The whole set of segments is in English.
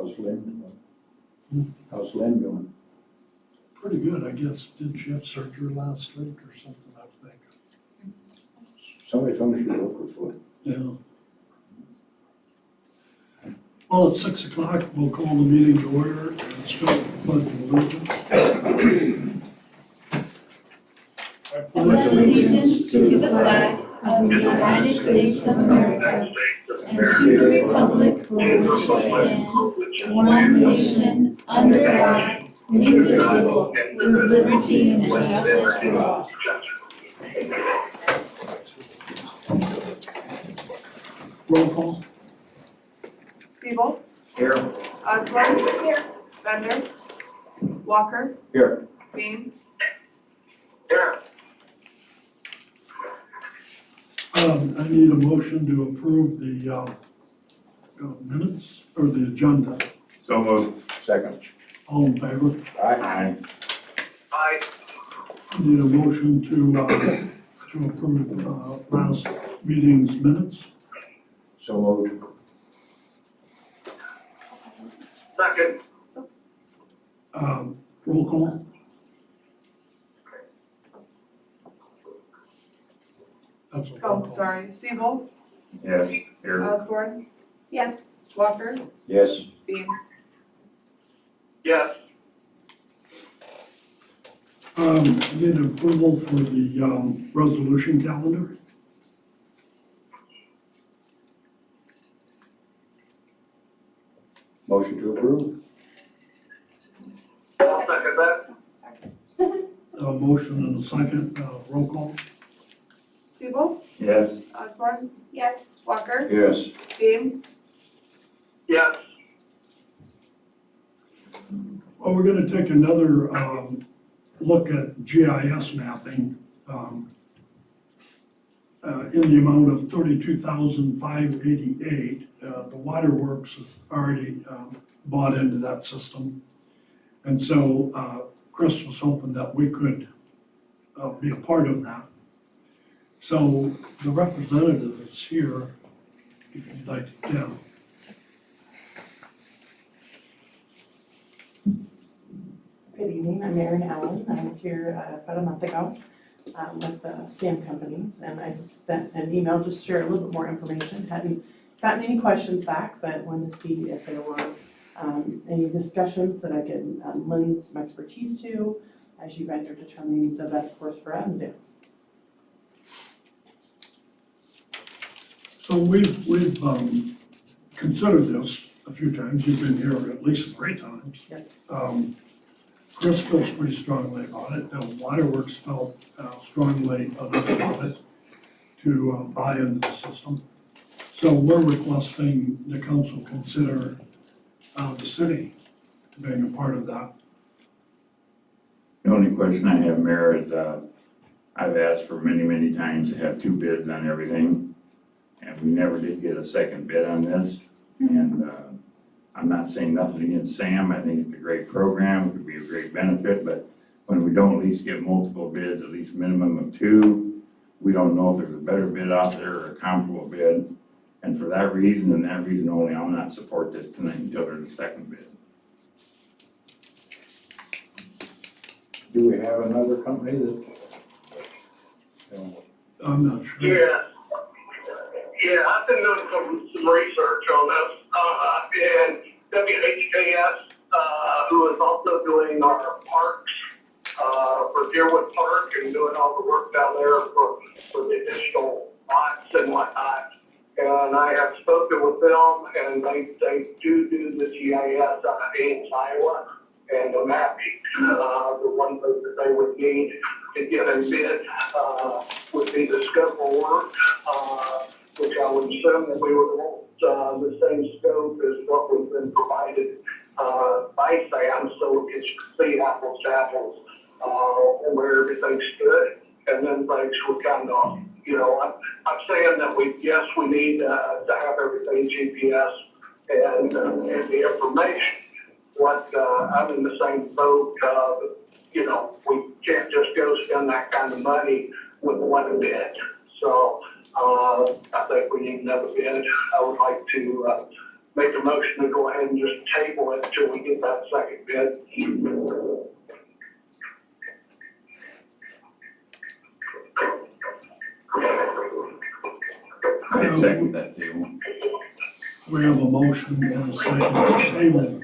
How's Lynn doing? How's Lynn doing? Pretty good, I guess. Didn't she have surgery last week or something, I think? Somebody told me she broke her foot. Yeah. Well, it's 6 o'clock. We'll call the meeting to order and start with the pledge of allegiance. I pledge allegiance to the flag of the United States of America and to the republic for which it stands, one nation, under God, indivisible, with liberty and justice for all. Roll call. Siebel, Here. Osborne. Here. Bender. Walker. Here. Bean. Here. I need a motion to approve the minutes or the agenda. So moved. Second. All in favor? Aye. Aye. Need a motion to approve last meeting's minutes. So moved. Second. Roll call. That's a roll Oh, call. sorry. Siebel, Yes. Here. Osborne. Yes. Walker. Yes. Bean. Yes. Need approval for the resolution calendar. Motion to approve? I'll second that. Motion and a second, roll call. Siebel, Yes. Osborne. Yes. Walker. Yes. Bean. Yes. Well, we're gonna take another look at GIS mapping in the amount of $32,588. The waterworks have already bought into that system. And so Chris was hoping that we could be a part of that. So the representative is here, if you'd like to, yeah. Good evening, I'm Erin Allen. I was here about a month ago with the SAM companies, and I sent an email just to share a little bit more information. Hadn't gotten any questions back, but wanted to see if there were any discussions that I could lend some expertise to as you guys are determining the best course for Evansdale. So we've considered this a few times. You've been here at least 3 times. Yes. Chris feels pretty strongly about it. The Waterworks felt strongly about it to buy into the system. So we're requesting the council consider the city being a part of that. The only question I have, Mayor, is I've asked for many, many times to have 2 bids on everything, and we never did get a second bid on this. And I'm not saying nothing against Sam. I think it's a great program. It could be a great benefit, but when we don't at least get multiple bids, at least minimum of 2, we don't know if there's a better bid out there or a comparable bid. And for that reason and that reason only, I'll not support this tonight until there's a second bid. Do we have another company that? I'm not sure. Yeah, I've been doing some research on this, and WHKS, who is also doing our parks, for Deerwood Park and doing all the work down there for the additional lots and whatnot. And I have spoken with them, and they do the GIS out of Ames, Iowa, and the mapping. The one thing that they would need to get a bid, would be the scope of work, which I would assume that we would want the same scope as what was been provided by SAM, so we can see apples to apples, and where everything's good. And then things would kind of, I'm saying that we need to have everything GPS and the information. I'm in the same boat, we can't just go spend that kind of money with one bid. So I think we need another bid. I would like to make a motion to go ahead and just table it until we get that second bid. I second that table. We have a motion and a second to table,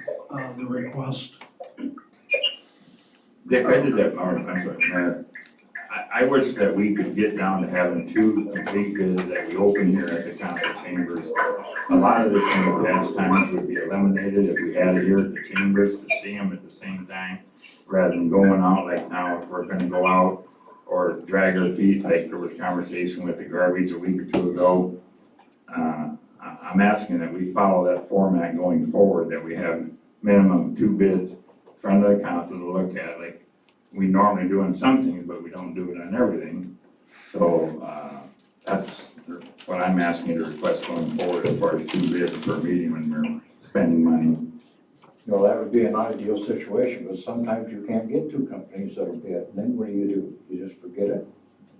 the request. Dick, I did that, I'm sorry, Mayor. I wish that we could get down to having 2 complete bids that we open here at the council chambers. A lot of this in the past times would be eliminated if we had it here at the chambers to see them at the same time, rather than going out like now, if we're gonna go out or drag our feet, like there was conversation with the garbage a week or 2 ago. I'm asking that we follow that format going forward, that we have minimum 2 bids in front of the council to look at, like we normally do on some things, but we don't do it on everything. So, that's what I'm asking you to request going forward as far as 2 bids per meeting when we're spending money. Well, that would be an ideal situation, but sometimes you can't get 2 companies that'll bid, and then what do? You just forget it?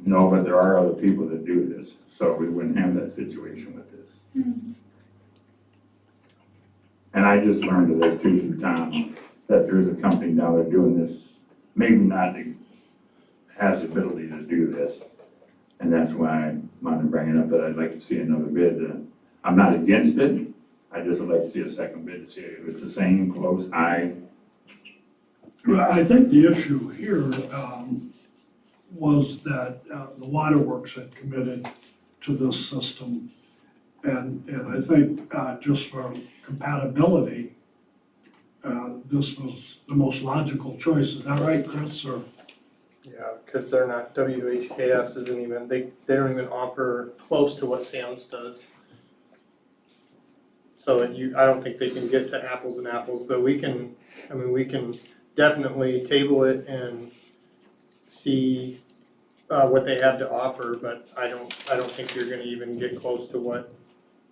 No, but there are other people that do this, so we wouldn't have that situation with this. And I just learned of this too through Tom, that there's a company down there doing this, maybe not has the ability to do this. And that's why I wanted to bring it up, that I'd like to see another bid. I'm not against it, I just would like to see a second bid to see if it's the same, close, high. Well, I think the issue here, was that, the waterworks had committed to this system. And I think, just for compatibility, this was the most logical choice. Is that right, Chris, or? Yeah, because they're not, WHKS isn't even, they don't even offer close to what Sam's does. So I don't think they can get to apples and apples, but we can definitely table it and see what they have to offer, but I don't think you're gonna even get close to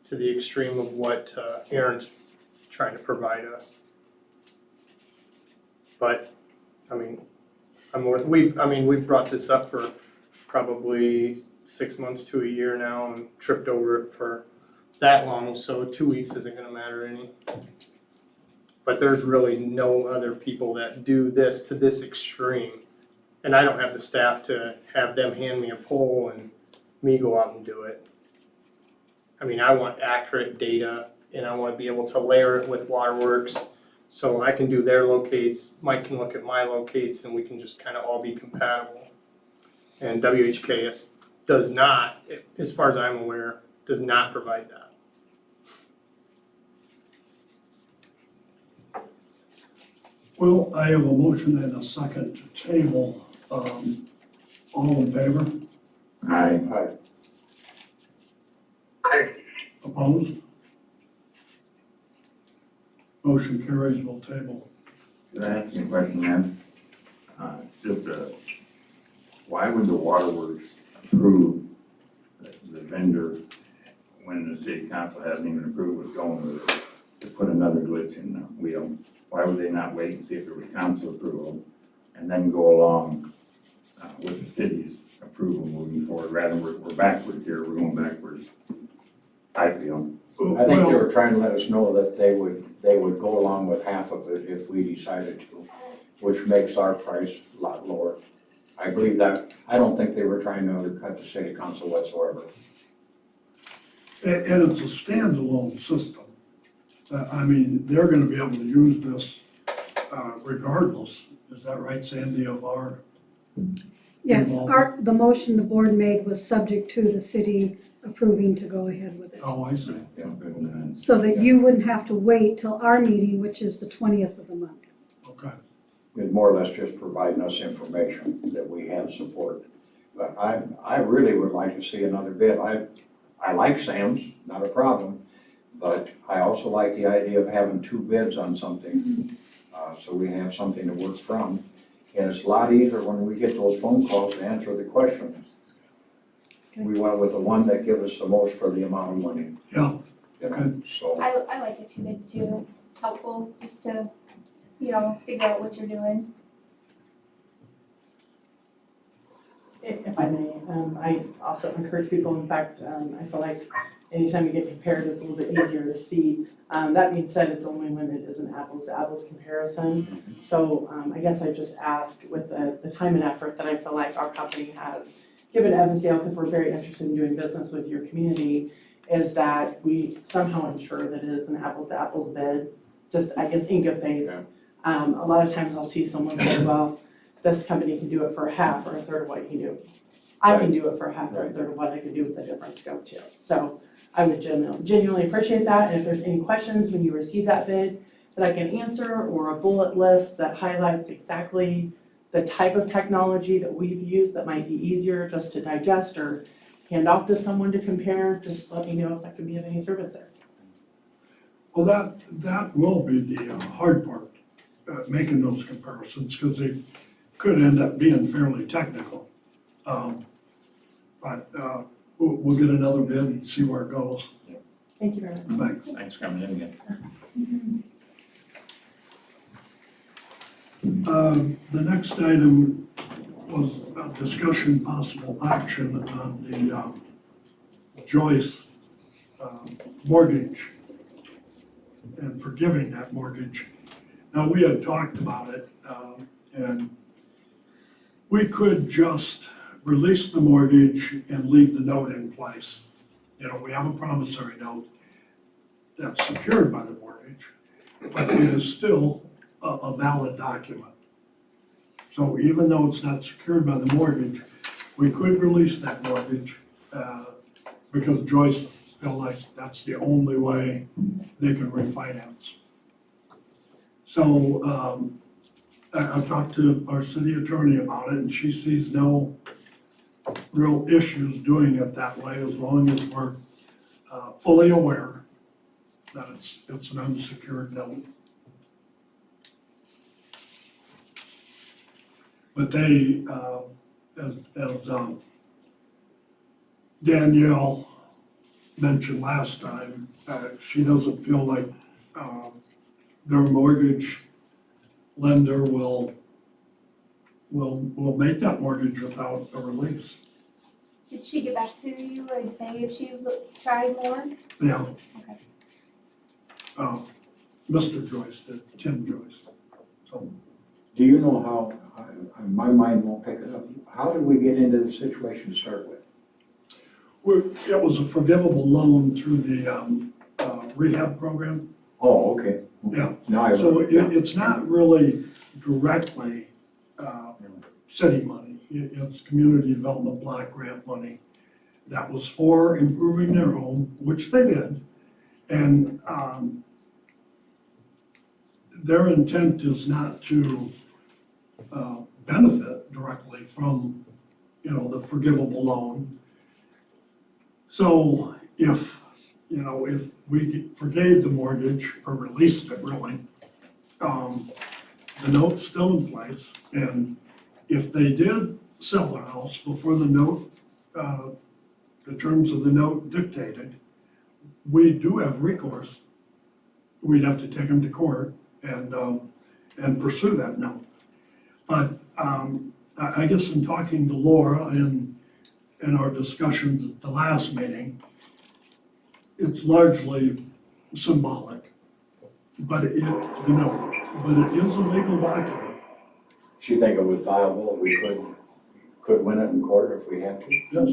the extreme of what Aaron's trying to provide us. But, we've brought this up for probably 6 months to a year now and tripped over it for that long, so 2 weeks isn't gonna matter any. But there's really no other people that do this to this extreme. And I don't have the staff to have them hand me a poll and me go out and do it. I want accurate data and I wanna be able to layer it with waterworks. So I can do their locates, Mike can look at my locates, and we can just kind of all be compatible. And WHKS does not, as far as I'm aware, does not provide that. Well, I have a motion and a second to table. All in favor? Aye. Opposed? Motion carries, we'll table. Can I ask you a question, Mayor? It's just why would the waterworks approve the vendor when the city council hasn't even approved what's going with it, to put another glitch in the wheel? Why would they not wait and see if there was council approval and then go along with the city's approval moving forward? Rather than we're backwards here, we're going backwards, I feel. I think they Well, were trying to let us know that they would go along with half of it if we decided to, which makes our price a lot lower. I believe that, I don't think they were trying to undercut the city council whatsoever. and it's a standalone system. They're gonna be able to use this regardless. Is that right, Sandy, of our? Yes, involvement? the motion the board made was subject to the city approving to go ahead with it. Oh, I see. Yeah, good, and So that you wouldn't have to wait till our meeting, which is the 20th of the month. Okay. It's more or less just providing us information that we have support. But I really would like to see another bid. I like Sam's, not a problem, but I also like the idea of having 2 bids on something, so we have something to work from. And it's a lot easier when we get those phone calls to answer the question. We went with the one that gives us the most for the amount of money. Yeah, You know, okay. so, I like the 2 bids too. It's helpful just to, figure out what you're doing. If I may, I also encourage people, in fact, I feel like anytime you get compared, it's a little bit easier to see. That being said, it's only when it is an apples to apples comparison. So I guess I just asked with the time and effort that I feel like our company has given Evansdale, because we're very interested in doing business with your community, is that we somehow ensure that it is an apples to apples bid, just, I guess, in good faith. Yeah. A lot of times I'll see someone say, well, this company can do it for a half or a third of what you can do. I can do it for a half or a third of what I could do with a different scope too. So I would genuinely appreciate that, and if there's any questions when you receive that bid that I can answer, or a bullet list that highlights exactly the type of technology that we've used that might be easier just to digest or hand off to someone to compare, just let me know if I can be of any service there. Well, that will be the hard part, making those comparisons, because they could end up being fairly technical. But we'll get another bid and see where it goes. Thank you very much. Thanks. Thanks for coming in again. The next item was a discussion, possible action on the Joyce mortgage and forgiving that mortgage. Now, we had talked about it, and we could just release the mortgage and leave the note in place. You know, we have a promissory note that's secured by the mortgage, but it is still a valid document. So even though it's not secured by the mortgage, we could release that mortgage, because Joyce felt like that's the only way they can refinance. So, I talked to our city attorney about it, and she sees no real issues doing it that way, as long as we're fully aware that it's an unsecured note. But they, as Danielle mentioned last time, she doesn't feel like their mortgage lender will make that mortgage without a release. Did she get back to you and say if she tried more? Yeah. Okay. Mr. Joyce did, Tim Joyce. So, Do you know how, my mind won't pick it up, how did we get into the situation to start with? it was a forgivable loan through the rehab program. Oh, okay. Yeah. Now I. So it's not really directly city money. It's community development block grant money that was for improving their home, which they did. And their intent is not to benefit directly from, the forgivable loan. So if we forgave the mortgage or released it really, the note's still in place. And if they did sell the house before the note, the terms of the note dictated, we do have recourse. We'd have to take them to court and pursue that note. But I guess in talking to Laura in our discussions at the last meeting, it's largely symbolic, but it is a legal document. She think it was viable, we could win it in court if we had to? Yes.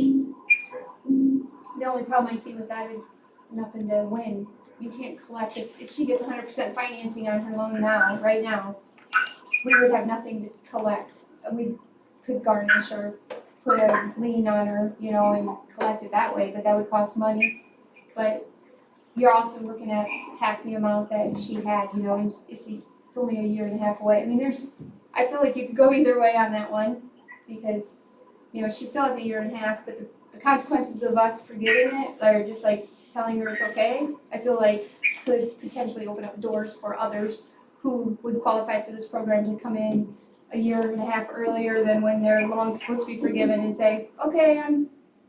The only problem I see with that is nothing to win. You can't collect, if she gets 100% financing on her loan now, right now, we would have nothing to collect. We could garnish or put a lien on her, and collect it that way, but that would cost money. But you're also looking at half the amount that she had, and it's only a year and a half away. I mean, I feel like you could go either way on that one, because, she still has a year and a half, but the consequences of us forgiving it, or just like telling her it's okay, I feel like could potentially open up doors for others who would qualify for this program to come in a year and a half earlier than when their loan's supposed to be forgiven and say, okay,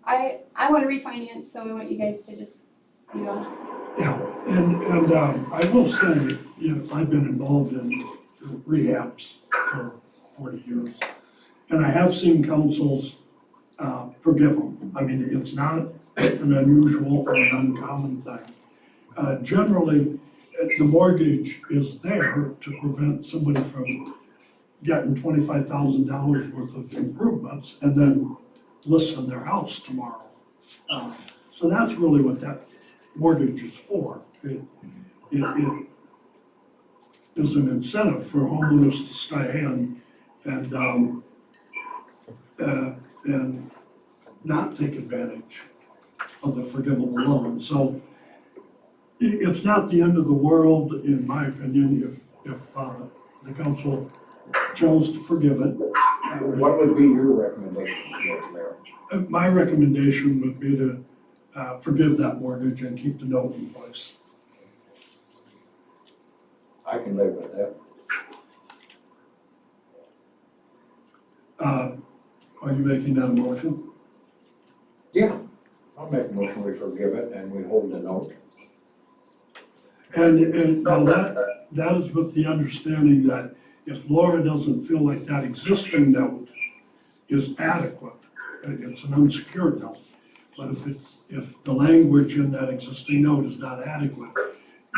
I want to refinance, so we want you guys to just, Yeah, and I will say, I've been involved in rehabs for 40 years. And I have seen councils forgive them. I mean, it's not an unusual or an uncommon thing. Generally, the mortgage is there to prevent somebody from getting $25,000 worth of improvements and then listing their house tomorrow. So that's really what that mortgage is for. It is an incentive for homeowners to stay in and not take advantage of the forgivable loan. So it's not the end of the world, in my opinion, if the council chose to forgive it. What would be your recommendation, Mr. Mayor? My recommendation would be to forgive that mortgage and keep the note in place. I can live with that. Are you making that a motion? Yeah, I'll make a motion, we forgive it and we hold the note. And now that is with the understanding that if Laura doesn't feel like that existing note is adequate, it's an unsecured note. But if the language in that existing note is not adequate,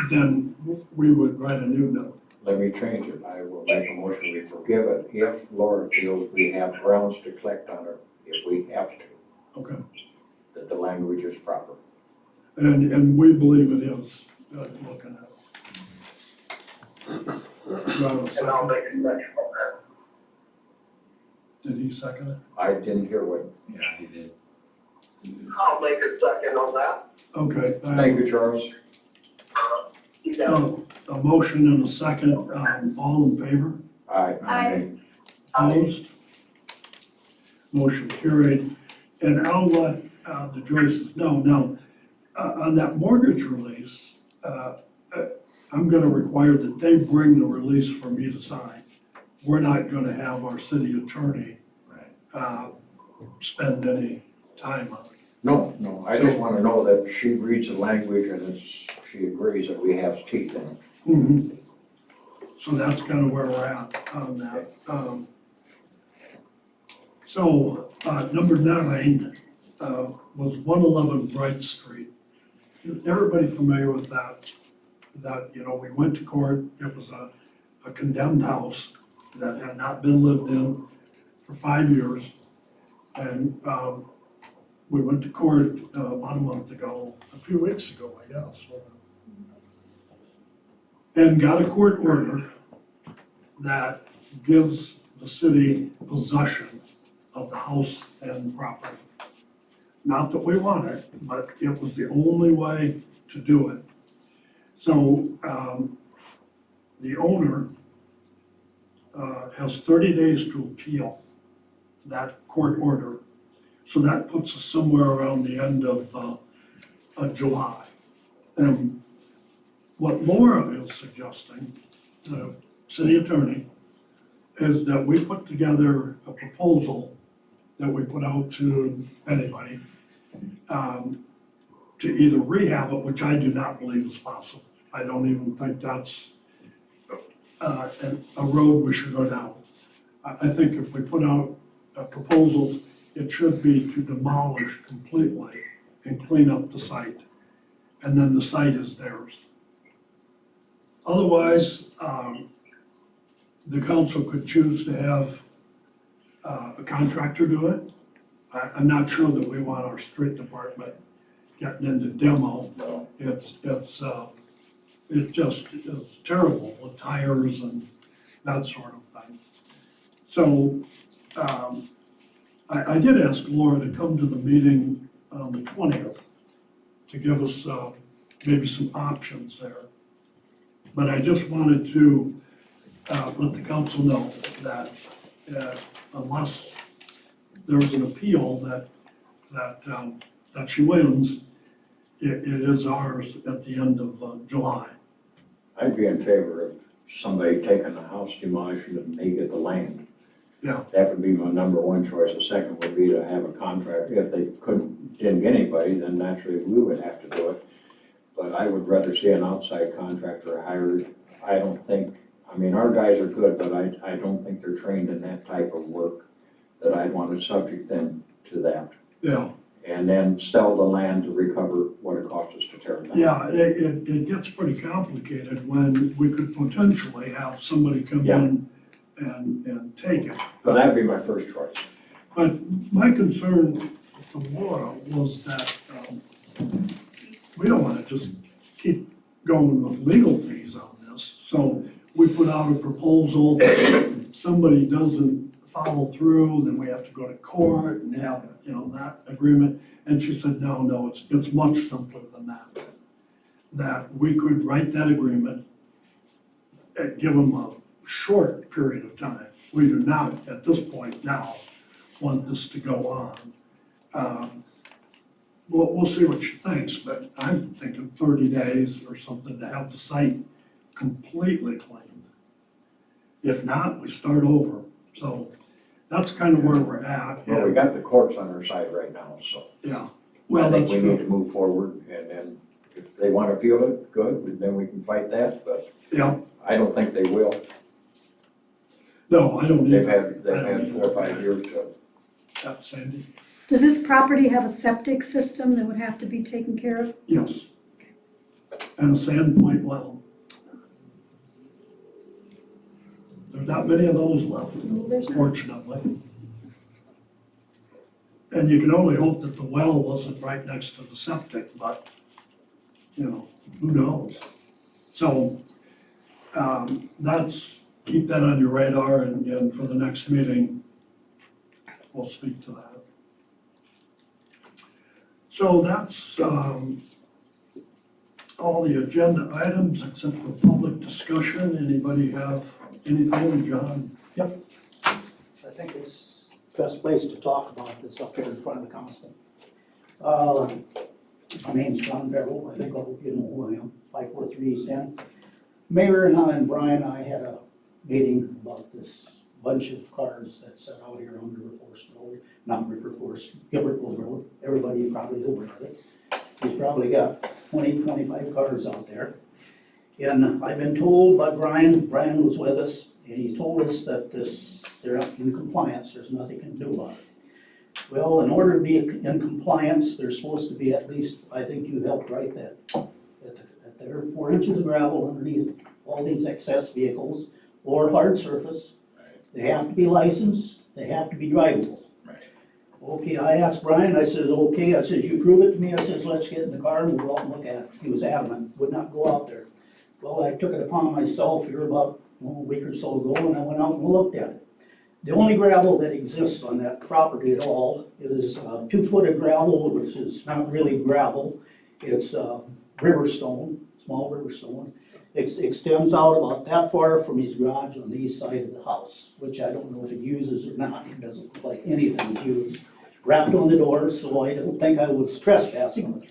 then we would write a new note. Let me change it. I will make a motion, we forgive it if Laura feels we have grounds to collect on her, if we have to, Okay. that the language is proper. And we believe it is, looking at it. Do I have a And I'll second? make a second on that. Did he second it? I didn't hear what, Yeah, he did. I'll make a second on that. Okay. thank you, Charles. You got it. A motion and a second, all in favor? Aye. Aye. Opposed? Motion carried. And I'll let the Joyces know. Now, on that mortgage release, I'm gonna require that they bring the release for me to sign. We're not gonna have our city attorney spend any time on it. No, I just want to know that she reads the language and she agrees that we have teeth in it. So that's kind of where we're at on that. So, number 9 was 111 Bright Street. Everybody familiar with that? That, we went to court, it was a condemned house that had not been lived in for 5 years. And we went to court about a month ago, a few weeks ago, I guess. And got a court order that gives the city possession of the house and property. Not that we want it, but it was the only way to do it. So the owner has 30 days to appeal that court order. So that puts us somewhere around the end of July. And what Laura is suggesting, the city attorney, is that we put together a proposal that we put out to anybody to either rehab it, which I do not believe is possible. I don't even think that's a road we should go down. I think if we put out proposals, it should be to demolish completely and clean up the site. And then the site is theirs. Otherwise, the council could choose to have a contractor do it. I'm not sure that we want our street department getting into demo. No. It's terrible with tires and that sort of thing. So, I did ask Laura to come to the meeting on the 20th to give us maybe some options there. But I just wanted to let the council know that unless there's an appeal that she wins, it is ours at the end of July. I'd be in favor of somebody taking the house, demolishing it, and they get the land. Yeah. That would be my number one choice. The second would be to have a contract. If they didn't get anybody, then naturally we would have to do it. But I would rather see an outside contractor hired. I don't think, our guys are good, but I don't think they're trained in that type of work that I'd want to subject them to that. Yeah, And then sell the land to recover what it cost us to tear it down. yeah, it gets pretty complicated when we could potentially have somebody come Yeah. in and take it. But that'd be my first choice. But my concern with Laura was that, we don't wanna just keep going with legal fees on this. So we put out a proposal, somebody doesn't follow through, then we have to go to court and have, that agreement. And she said, no, it's much simpler than that. That we could write that agreement and give them a short period of time. We do not, at this point now, want this to go on. We'll see what she thinks, but I'm thinking 30 days or something to have the site completely cleaned. If not, we start over. So that's kind of where we're at. Well, we got the courts on our side right now, so. Yeah, I well, think that's we need true. to move forward, and then if they want to appeal it, good, then we can fight that, but Yeah, I don't think they will. no, I don't They've either. had 4 or 5 years to. Yeah, Sandy? Does this property have a septic system that would have to be taken care of? Yes. And a sand point well. There's not many of those left, No, there's not. fortunately. And you can only hope that the well wasn't right next to the septic, but, who knows? So, keep that on your radar, and for the next meeting, we'll speak to that. So that's, all the agenda items except for public discussion. Anybody have anything, John? I think it's the best place to talk about this up here in front of the council. My name's John Barrow, I think all of you know who I am, 543 East End. Mayor and Brian and I had a meeting about this bunch of cars that set out here on River Forest Road, not River Forest, Gilbertville Road. Everybody probably is aware of it. He's probably got 20, 25 cars out there. And I've been told by Brian was with us, and he told us that they're not in compliance, there's nothing you can do about it. Well, in order to be in compliance, there's supposed to be at least, I think you helped write that, that there are 4 inches of gravel underneath all these excess vehicles or hard surface. They have to be licensed, they have to be drivable. Right. Okay, I asked Brian, I says, okay, I says, you prove it to me, I says, let's get in the car and we'll go out and look at it. He was adamant, would not go out there. Well, I took it upon myself here about a week or so ago, and I went out and looked at it. The only gravel that exists on that property at all is 2 foot of gravel, which is not really gravel. It's river stone, small river stone. It extends out about that far from his garage on the east side of the house, which I don't know if he uses or not. It doesn't look like anything's used. Wrapped on the doors, so I don't think I was trespassing.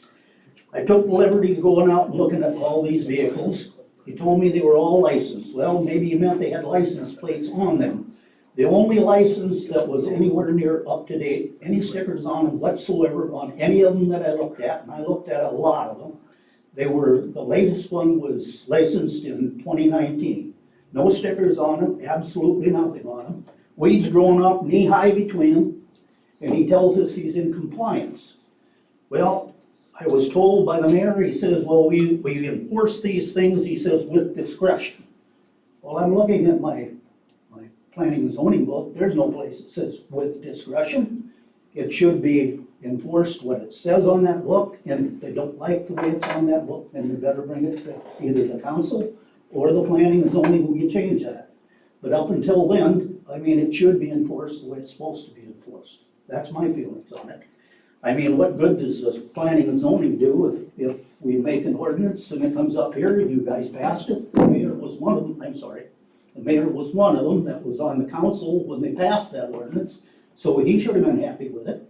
I took the liberty of going out and looking at all these vehicles. He told me they were all licensed. Well, maybe he meant they had license plates on them. The only license that was anywhere near up to date, any stickers on them whatsoever, on any of them that I looked at, and I looked at a lot of them, the latest one was licensed in 2019. No stickers on them, absolutely nothing on them. Weeds growing up knee-high between them, and he tells us he's in compliance. Well, I was told by the mayor, he says, well, we enforce these things, he says, with discretion. Well, I'm looking at my planning and zoning book, there's no place that says with discretion. It should be enforced what it says on that book, and if they don't like the way it's on that book, then they better bring it to either the council or the planning and zoning who can change that. But up until then, I mean, it should be enforced the way it's supposed to be enforced. That's my feelings on it. I mean, what good does the planning and zoning do if we make an ordinance and it comes up here and you guys passed it? The mayor was one of them, the mayor was one of them that was on the council when they passed that ordinance, so he should have been happy with it.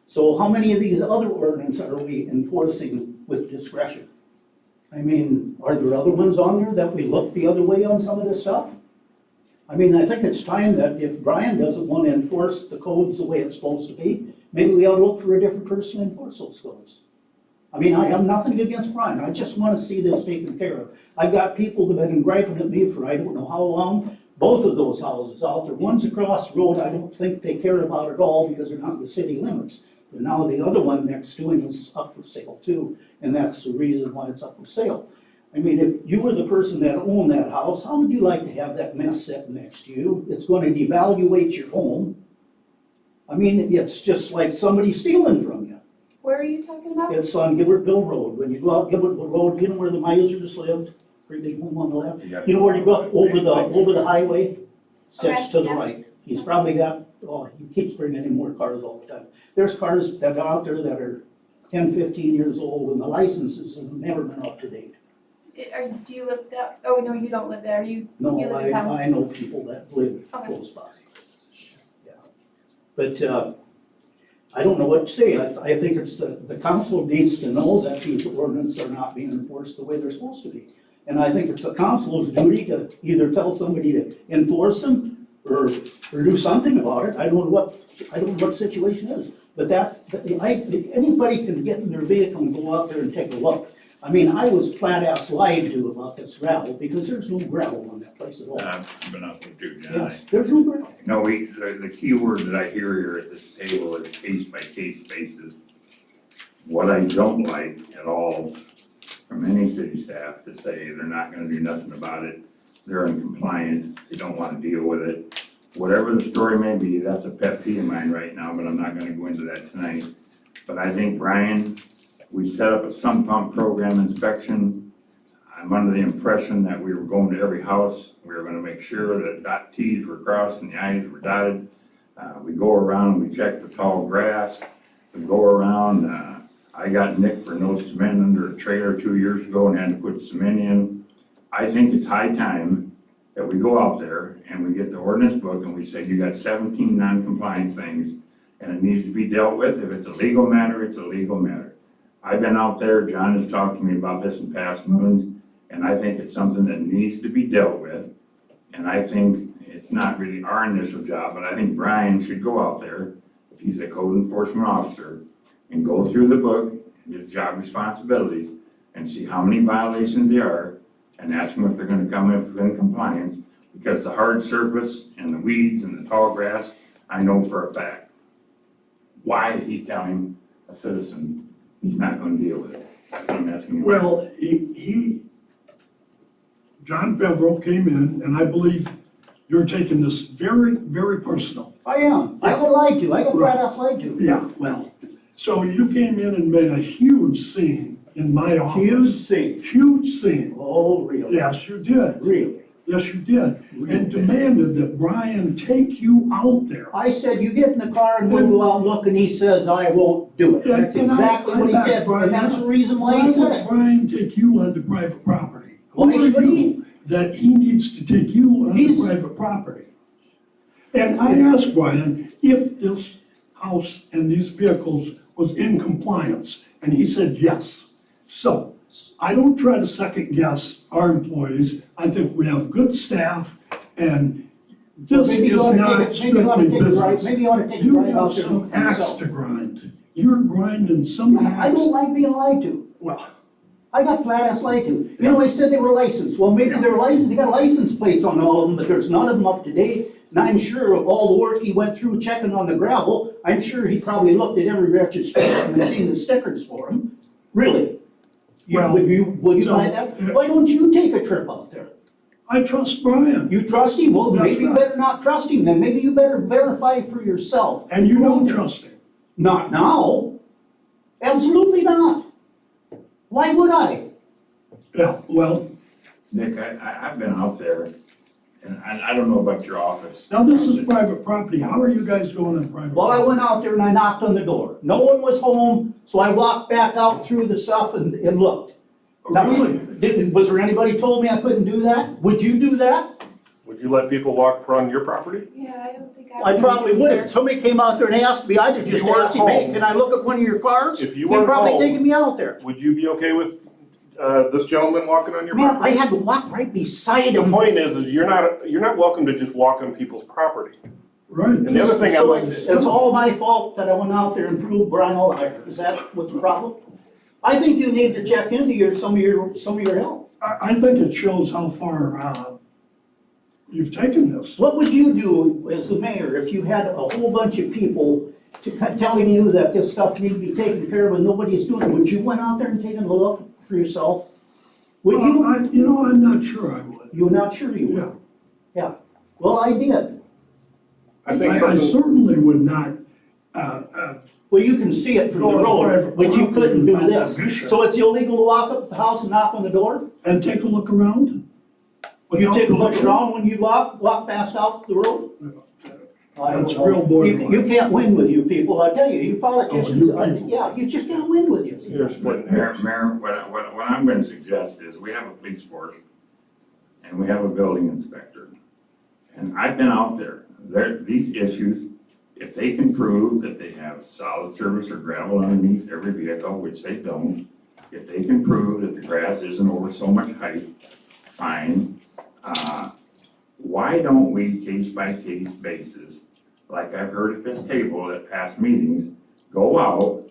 So how many of these other ordinances are we enforcing with discretion? I mean, are there other ones on there that we look the other way on some of this stuff? I mean, I think it's time that if Brian doesn't want to enforce the codes the way it's supposed to be, maybe we ought to look for a different person to enforce those codes. I mean, I have nothing against Brian, I just want to see this taken care of. I've got people that have been griping at me for I don't know how long, both of those houses out there. One's across the road, I don't think they care about at all because they're not in the city limits. But now the other one next to him is up for sale too, and that's the reason why it's up for sale. I mean, if you were the person that owned that house, how would you like to have that mess sitting next to you? It's gonna devaluate your home. I mean, it's just like somebody stealing from you. Where are you talking about? It's on Gilbertville Road. When you go out Gilbertville Road, you know where the Meisers lived? Pretty big home on the left. You know where you go over the highway? Sits to the yeah. right. He's probably got, oh, he keeps bringing in more cars all the time. There's cars that are out there that are 10, 15 years old and the licenses have never been up to date. Do you live that, oh, no, you don't live there, you No, live in town? I know people that live Okay. close by. Yeah. But, I don't know what to say. I think it's the council needs to know that these ordinances are not being enforced the way they're supposed to be. And I think it's the council's duty to either tell somebody to enforce them or do something about it. I don't know what the situation is. But anybody can get in their vehicle and go out there and take a look. I mean, I was flat-ass lied to about this gravel because there's no gravel on that place at all. I've been out there too, John. Yes, there's no gravel. No, the key word that I hear here at this table is case by case basis. What I don't like at all from any city staff to say they're not gonna do nothing about it, they're uncompliant, they don't wanna deal with it. Whatever the story may be, that's a pet peeve of mine right now, but I'm not gonna go into that tonight. But I think, Brian, we set up a sump pump program inspection. I'm under the impression that we were going to every house. We were gonna make sure that T's were crossed and the I's were dotted. We go around, we check the tall grass. We go around, I got nicked for no cement under a trailer 2 years ago and had to put cement in. I think it's high time that we go out there and we get the ordinance book and we say, you got 17 non-compliance things and it needs to be dealt with. If it's a legal matter, it's a legal matter. I've been out there, John has talked to me about this in past moons, and I think it's something that needs to be dealt with. And I think it's not really our initial job, but I think Brian should go out there, if he's a code enforcement officer, and go through the book, and his job responsibilities, and see how many violations there are, and ask them if they're gonna come in compliance, because the hard surface and the weeds and the tall grass, I know for a fact. Why he's telling a citizen he's not gonna deal with it. That's what I'm asking you. Well, John Peverill came in, and I believe you're taking this very, very personal. I am. I got lied to. I got flat-ass lied to. Yeah, well, so you came in and made a huge scene in my office. Huge scene. Huge scene. Oh, really? Yes, you did. Really? Yes, you did. And demanded that Brian take you out there. I said, you get in the car and we'll go out and look, and he says, I won't do it. That's And exactly what he I said, Brian, and that's the reason why he Why said would it. Brian take you onto private property? Why Who are should he? you that he needs to take you onto He's- private property? And I asked Brian if this house and these vehicles was in compliance, and he said yes. So, I don't try to second guess our employees. I think we have good staff, and this Maybe is you ought to not take it- strictly business. Maybe you ought to take it You right have out there some for axe yourself. to grind. You're grinding some I axe. don't like being lied to. Well, I got flat-ass lied to. You know, they said they were licensed. Well, maybe they're licensed, they got license plates on all of them, but there's none of them up to date. And I'm sure of all the work he went through checking on the gravel, I'm sure he probably looked at every registration and seen the stickers for them. Really? Well, Will you so- buy that? Why don't you take a trip out there? I trust Brian, You trust him? Well, That's maybe you right. better not trust him then. Maybe you better verify for yourself. and you don't trust him. Not now. Absolutely not. Why would I? Yeah, well, Nick, I've been out there, and I don't know about your office. now this is private property. How are you guys going on private? Well, I property? went out there and I knocked on the door. No one was home, so I walked back out through the stuff and looked. Now, Really? was there anybody told me I couldn't do that? Would you do that? Would you let people walk on your property? Yeah, I don't think I probably would. If somebody came out there and asked me, I'd have just you weren't asked him, hey, home- can I look at one of your cars? If you He'd weren't probably home- taken me out there. Would you be okay with this gentleman walking on your Man, I property? had to walk right beside The him. point is you're not welcome to just walk on people's property. Right. And the other thing I'd So like it's to, all my fault that I went out there and proved Brian a liar. Is that what's the problem? I think you need to check into some of your help. I think it shows how far, you've taken this. What would you do as the mayor if you had a whole bunch of people telling you that this stuff needs to be taken care of and nobody's doing it? Would you went out there and taken a look for yourself? Would you? Well, I'm not sure I would. You're not sure you would? Yeah. Well, I did. I think I something, certainly would not, Well, you can see it from the Go on road, private but you property couldn't do without this. permission. So it's illegal to walk up to the house and knock on the door? and take a look around. You without take a look permission. around when you walk past out the road? I don't That's know. real borderline. You can't win with you people, I tell you, you politicians, Oh, you people. yeah, you just can't win with you. you're splitting Mayor, hairs. what I'm gonna suggest is we have a police force and we have a building inspector. And I've been out there, these issues, if they can prove that they have solid surface or gravel underneath every vehicle, which they don't, if they can prove that the grass isn't over so much height, fine. Why don't we, case by case basis, like I've heard at this table at past meetings, go out,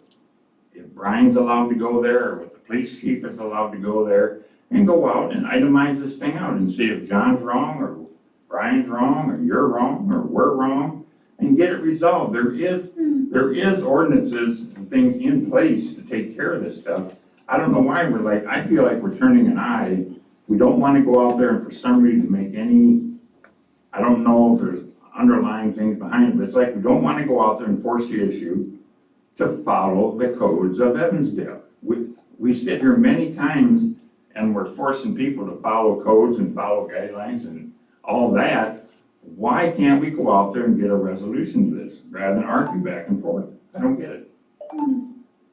if Brian's allowed to go there, or if the police chief is allowed to go there, and go out and itemize this thing out and see if John's wrong, or Brian's wrong, or you're wrong, or we're wrong, and get it resolved. There is ordinances and things in place to take care of this stuff. I don't know why I feel like we're turning an eye. We don't wanna go out there and for some reason make any, I don't know if there's underlying things behind it, but it's like we don't wanna go out there and force the issue to follow the codes of Evansdale. We sit here many times and we're forcing people to follow codes and follow guidelines and all that. Why can't we go out there and get a resolution to this rather than argue back and forth? I don't get it.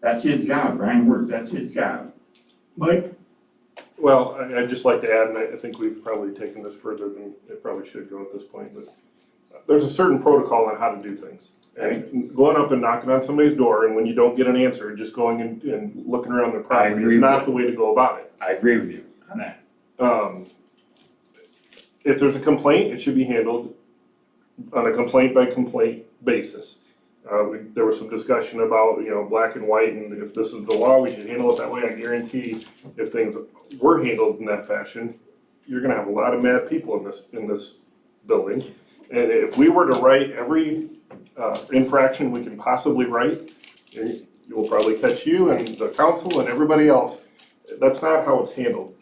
That's his job, Brian Works, that's his job. Mike, Well, I'd just like to add, and I think we've probably taken this further than it probably should go at this point, but there's a certain protocol on how to do things. And going up and knocking on somebody's door, and when you don't get an answer, just going and looking around their property agree is with not you. the way to go about it. I agree with you on that. If there's a complaint, it should be handled on a complaint by complaint basis. There was some discussion about, black and white, and if this is the law, we should handle it that way. I guarantee if things were handled in that fashion, you're gonna have a lot of mad people in this building. And if we were to write every infraction we can possibly write, you'll probably catch you and the council and everybody else. That's not how it's handled.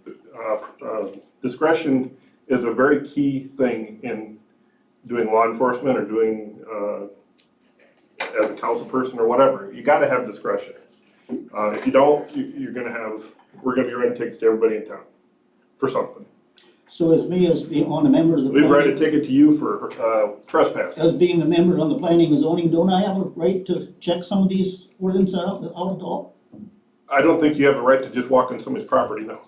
Discretion is a very key thing in doing law enforcement or doing, as a council person or whatever. You gotta have discretion. If you don't, we're gonna be writing tickets to everybody in town for something. So as me, as being on a member of the We write a planning, ticket to you for trespassing. as being a member on the planning and zoning, don't I have a right to check some of these ordinances out at all? I don't think you have the right to just walk on somebody's property, no.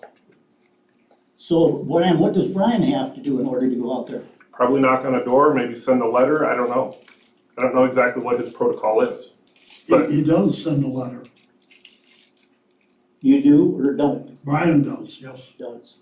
So, Brian, what does Brian have to do in order to go out there? Probably knock on a door, maybe send a letter, I don't know. I don't know exactly what his protocol is. But he does send a letter. You do or don't? Brian does, yes. Does.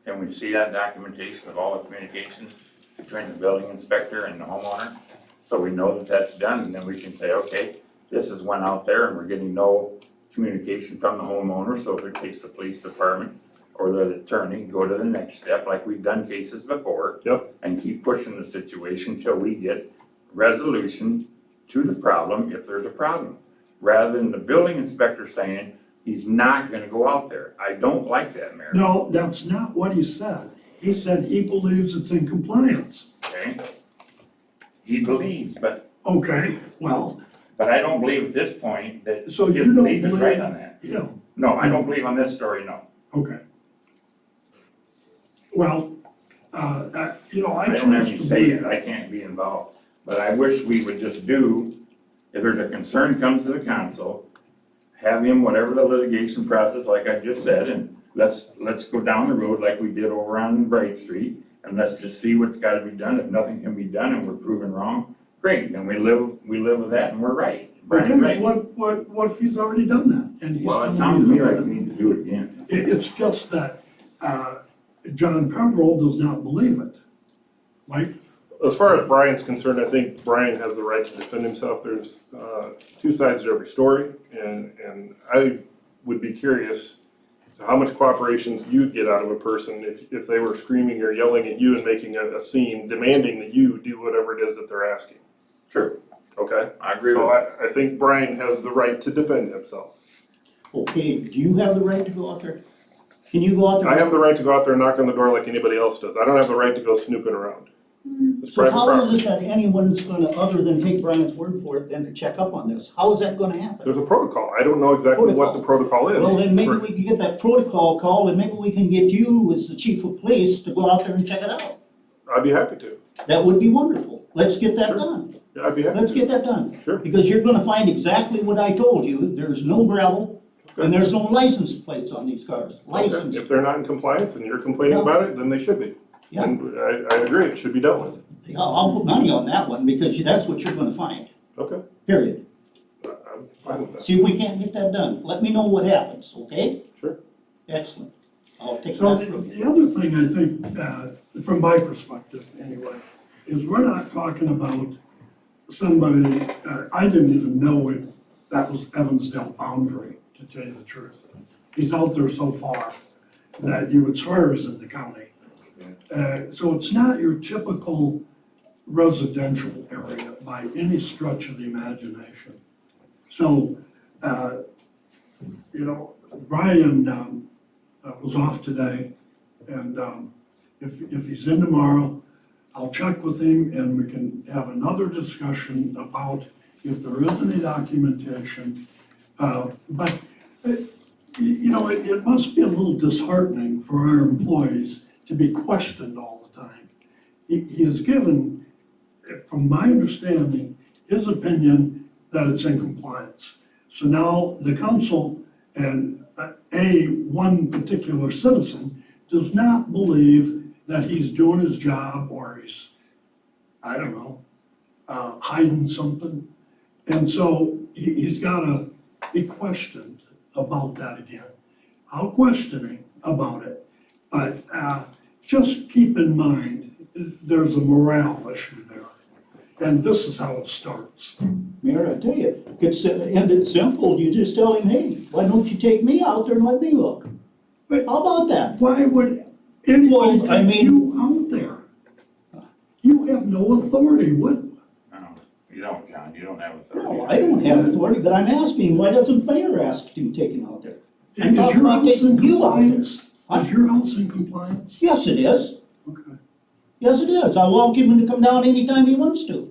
Can we see that documentation of all the communications between the building inspector and the homeowner? So we know that that's done, and then we can say, okay, this is went out there and we're getting no communication from the homeowner, so if it takes the police department or the attorney, go to the next step, like we've done cases before. Yep. And keep pushing the situation till we get resolution to the problem, if there's a problem. Rather than the building inspector saying, he's not gonna go out there. I don't like that, Mayor. No, that's not what he said. He said he believes it's in compliance. Okay? He believes, but Okay, well, I don't believe at this point that his so you don't belief is right believe, on that. yeah, No, I don't believe on this story, no. okay. Well, I I don't have choose any to say in believe. it, I can't be involved. But I wish we would just do, if there's a concern comes to the council, have him, whatever the litigation process, like I just said, and let's go down the road like we did over on Bright Street, and let's just see what's gotta be done. If nothing can be done and we're proven wrong, great, then we live with that and we're right. Brian's Okay, right. what if he's already done that? And he's Well, it telling sounds to me you like that- we need to do it again. It's just that, John Pemberell does not believe it. Mike? as far as Brian's concerned, I think Brian has the right to defend himself. There's two sides to every story, and I would be curious So how much cooperation do you get out of a person if they were screaming or yelling at you and making a scene, demanding that you do whatever it is that they're asking? Sure, Okay? I agree So with I think Brian has the right to defend himself. Okay, do you have the right to go out there? Can you go out there? I have the right to go out there and knock on the door like anybody else does. I don't have the right to go snooping around. It's So private how property. is it that anyone's gonna, other than take Brian's word for it, then to check up on this? How is that gonna happen? There's a protocol. I don't know exactly what the protocol is. Well, then maybe we can get that protocol call, and maybe we can get you as the chief of police to go out there and check it out. I'd be happy to. That would be wonderful. Let's get that Sure. done. Yeah, I'd be happy Let's to. get that done. Sure. Because you're gonna find exactly what I told you. There's no gravel, and there's no license plates on these cars. Okay. License. If they're not in compliance and you're complaining Yeah. about it, then they should be. Yeah. And I agree, it should be dealt with. Yeah, I'll put money on that one, because that's what you're gonna find, Okay, period. I'm fine with that. See if we can't get that done. Let me know what happens, okay? Sure. Excellent. I'll take So that from you. the other thing I think, from my perspective anyway, is we're not talking about somebody, I didn't even know it, that was Evansdale boundary, to tell you the truth. He's out there so far that you would swear he's in the county. So it's not your typical residential area by any stretch of the imagination. So, Brian, was off today, and, if he's in tomorrow, I'll check with him and we can have another discussion about if there is any documentation. But, it must be a little disheartening for our employees to be questioned all the time. He has given, from my understanding, his opinion that it's in compliance. So now the council and one particular citizen does not believe that he's doing his job or he's, I don't know, hiding something. And so he's gotta be questioned about that again. I'll question him about it, but just keep in mind, there's a morale issue there. And this is how it starts. Mayor, I tell you, it's ended simple. You just tell him, hey, why don't you take me out there and let me look? But How about that? why would anybody Well, I take mean- you out there? You have no authority, what? No, you don't, John, you don't have authority. No, I don't have authority, but I'm asking, why doesn't mayor ask to be taken out there? I'm Is talking your about house in taking you out there. compliance? Is your house in compliance? Yes, it is. Okay. Yes, it is. I'll welcome him to come down anytime he wants to.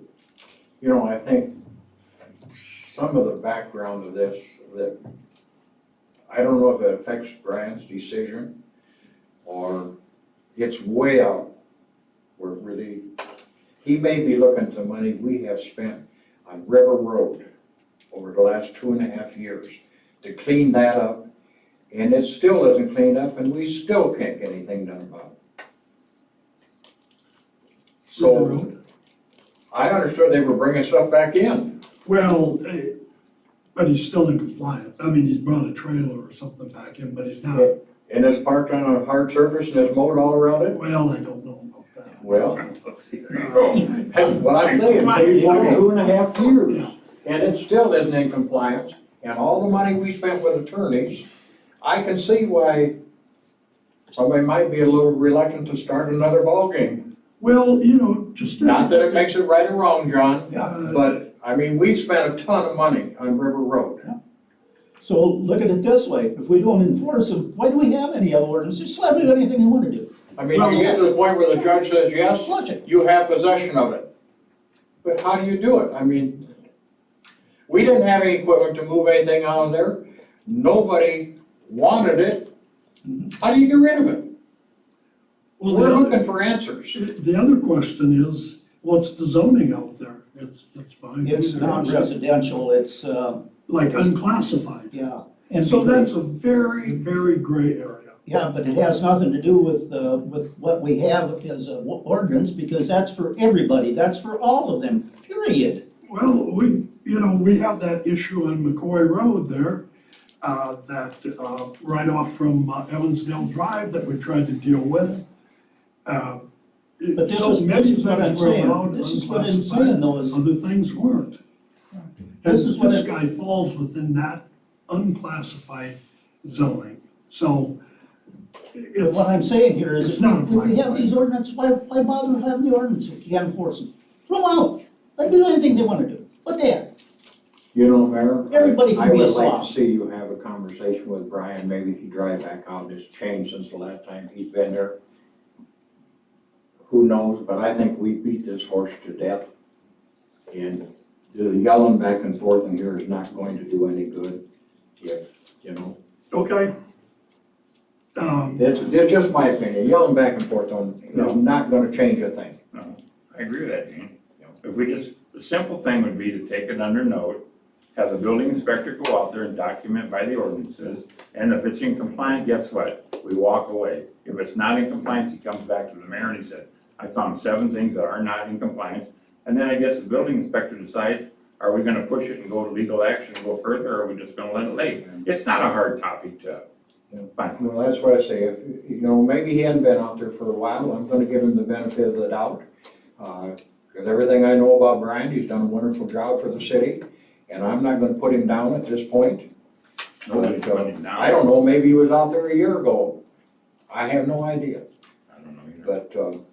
I think some of the background of this, that, I don't know if it affects Brian's decision, or it's way out where really, he may be looking at the money we have spent on River Road over the last 2.5 years to clean that up, and it still isn't cleaned up, and we still can't get anything done about it. So, Road? I understood they were bringing stuff back in. Well, but he's still in compliance. I mean, he's brought a trailer or something back in, but he's not. And it's parked on a hard surface and it's mowed all around it? Well, I don't know about that. Well, Let's see, there you go. that's what I'm saying, they've like 2.5 years, and it still isn't in compliance. And all the money we spent with attorneys, I can see why somebody might be a little reluctant to start another ballgame. Well, just. Not that it makes it right or wrong, John, Uh, but, I mean, we've spent a ton of money on River Road. So look at it this way, if we don't enforce them, why do we have any other ordinances? Just let them do anything they want to do. I mean, you get to the point where the judge says, yes, Watch it. you have possession of it. But how do you do it? I mean, we didn't have any equipment to move anything out of there. Nobody wanted it. How do you get rid of it? Well, We're the other, looking for answers. the other question is, what's the zoning out there? It's fine. It's non-residential, it's, Like unclassified. yeah. And So that's a very, very gray area. Yeah, but it has nothing to do with what we have as an ordinance, because that's for everybody, that's for all of them, period. Well, we have that issue on McCoy Road there, right off from Evansdale Drive that we tried to deal with. But this So is, many this is what I'm things were saying, allowed this is what I'm unclassified, saying though, is, Other things weren't. And This is what this I- guy falls within that unclassified zoning. So it's, What I'm saying here is, It's if not a we have these ordinance, why bother having the ordinance if you can't enforce them? Throw them out, let them do anything they wanna do, what the heck? You know, Mayor, Everybody can be a I would like slob. to see you have a conversation with Brian, maybe if you drive back out, it's changed since the last time he's been there. Who knows, but I think we beat this horse to death. And the yelling back and forth in here is not going to do any good, if, you know. okay. It's just my opinion, yelling back and forth is not gonna change a thing. No, I agree with that, Gene. If we just, the simple thing would be to take it under note, have the building inspector go out there and document by the ordinances, and if it's in compliance, guess what? We walk away. If it's not in compliance, he comes back to the mayor and he said, I found 7 things that are not in compliance. And then I guess the building inspector decides, are we gonna push it and go to legal action and go further, or are we just gonna let it lay? It's not a hard topic to find. Well, that's what I say, if, you know, maybe he hadn't been out there for a while, I'm gonna give him the benefit of the doubt. Cause everything I know about Brian, he's done a wonderful job for the city, and I'm not gonna put him down at this point. Nobody's running now. I don't know, maybe he was out there a year ago. I have no idea, I don't know either. but,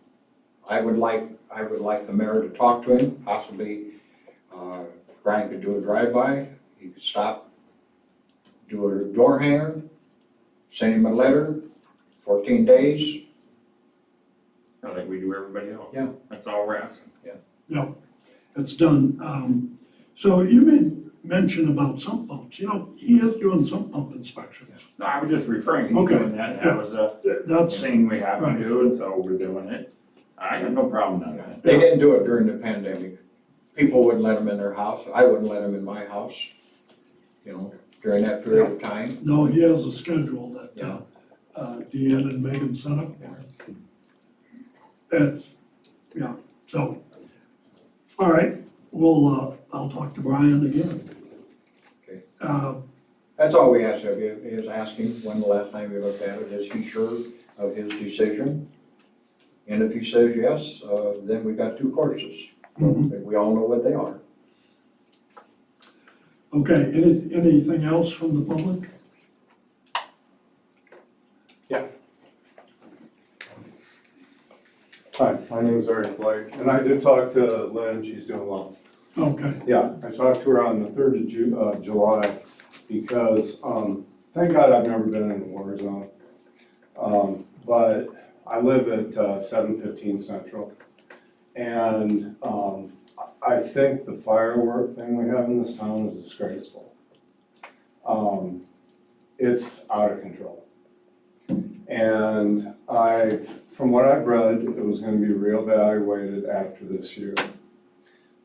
I would like the mayor to talk to him, possibly, Brian could do a drive-by, he could stop, do a door hanger, send him a letter, 14 days. Not like we do everybody else. Yeah. That's all we're asking. It's done. So you made mention about sump pumps, you know, he is doing sump pump inspections. No, I was just referring, he's Okay, doing that, yeah. that was a That's, thing we have to right. do, and so we're doing it. I have no problem on that. They didn't do it during the pandemic. People wouldn't let them in their house, I wouldn't let them in my house, you know, during that period of time. no, he has a schedule that, Yeah. Deanne and Megan set up for him. It's, yeah, so, all right, I'll talk to Brian again. Okay. Uh, That's all we ask of you, is asking when the last time you looked at it, is he sure of his decision? And if he says yes, then we got 2 courses. mhm. We all know what they are. Okay, anything else from the public? Hi, my name is Eric Blake, and I did talk to Lynn, she's doing well. Okay, Yeah, I talked to her on the 3rd of July, because, thank God I've never been in a war zone. But I live at 715 Central, and I think the firework thing we have in this town is disgraceful. It's out of control. And from what I've read, it was gonna be reevaluated after this year.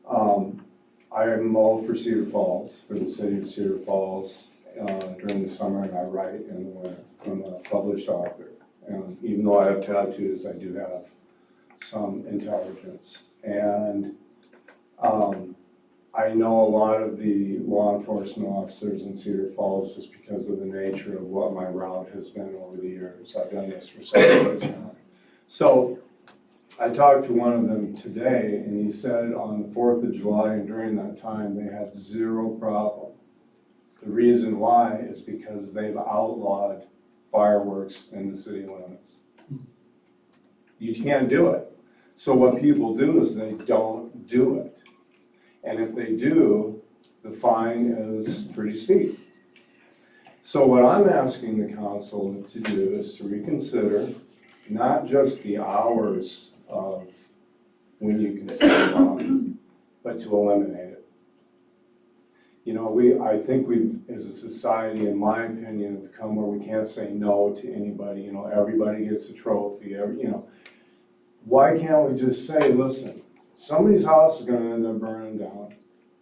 I mow for Cedar Falls, for the city of Cedar Falls, during the summer, and I write in the winter. I'm a published author. And even though I have tattoos, I do have some intelligence. And, I know a lot of the law enforcement officers in Cedar Falls just because of the nature of what my route has been over the years. I've done this for 7 years now. So I talked to one of them today, and he said on the 4th of July and during that time, they had 0 problem. The reason why is because they've outlawed fireworks in the city limits. You can't do it. So what people do is they don't do it. And if they do, the fine is pretty steep. So what I'm asking the council to do is to reconsider not just the hours of when you can set it off, but to eliminate it. You know, I think we've, as a society, in my opinion, have come where we can't say no to anybody, you know, everybody gets a trophy, you know. Why can't we just say, listen, somebody's house is gonna end up burning down.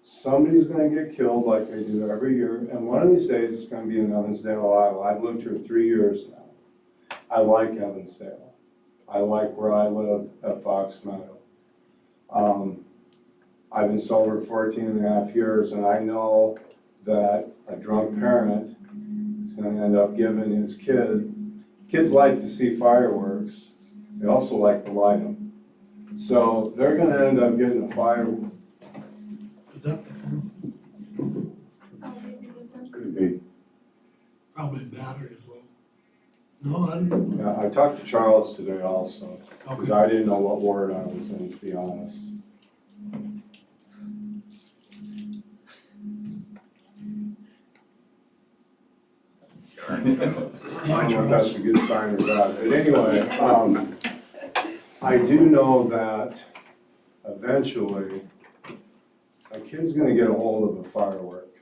Somebody's gonna get killed like they do every year, and one of these days it's gonna be in Evansdale, Iowa. I've lived here 3 years now. I like Evansdale. I like where I live at Fox Meadow. I've been sober 14 and a half years, and I know that a drunk parent is gonna end up giving his kids like to see fireworks. They also like to light them. So they're gonna end up getting a fire. is that the phone? Could be. Probably battery as well. No, I don't, Yeah, I talked to Charles today also, because okay. I didn't know what ward I was in, to be honest. I don't know if that's a good sign or bad, but anyway, I do know that eventually a kid's gonna get a hold of a firework,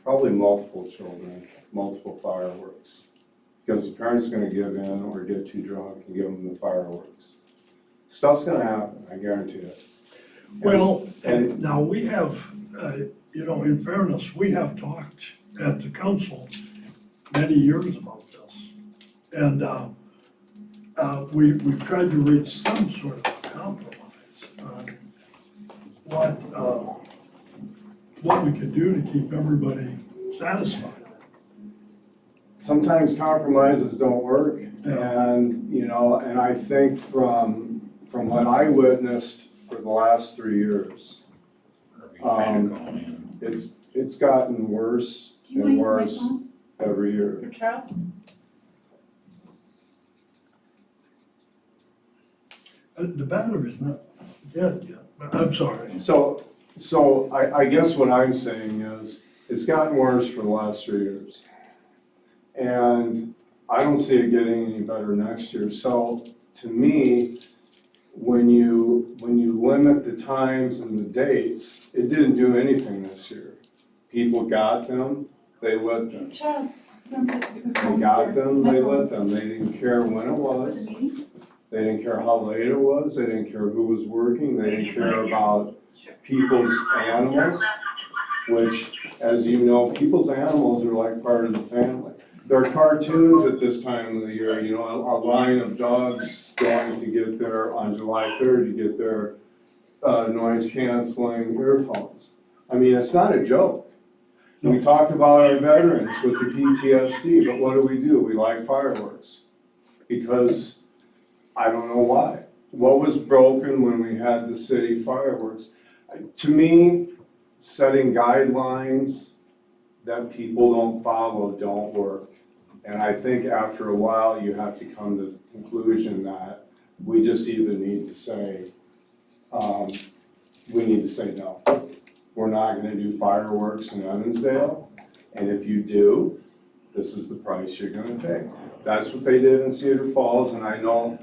probably multiple children, multiple fireworks. Because the parent's gonna give in or get too drunk and give them the fireworks. Stuff's gonna happen, I guarantee it. Well, And now we have, in fairness, we have talked at the council many years about this. And, we've tried to reach some sort of a compromise on what we could do to keep everybody satisfied. sometimes compromises don't work. Yeah. And I think from what I witnessed for the last 3 years, it's gotten worse Do you wanna and use my worse phone every year. for Charles? The battery's not dead yet, but I'm sorry. So I guess what I'm saying is, it's gotten worse for the last 3 years. And I don't see it getting any better next year. So to me, when you limit the times and the dates, it didn't do anything this year. People got them, they lit them. Charles. They got them, they lit them. They didn't care when it was. They didn't care how late it was. They didn't care who was working. They didn't care about people's animals, which, as you know, people's animals are like part of the family. There are cartoons at this time of the year, a line of dogs going to get their, on July 3rd, to get their noise canceling earphones. I mean, it's not a joke. We talk about our veterans with the PTSD, but what do? We light fireworks. Because I don't know why. What was broken when we had the city fireworks? To me, setting guidelines that people don't follow don't work. And I think after a while, you have to come to the conclusion that we just either need to say, no. We're not gonna do fireworks in Evansdale, and if you do, this is the price you're gonna pay. That's what they did in Cedar Falls, and I know,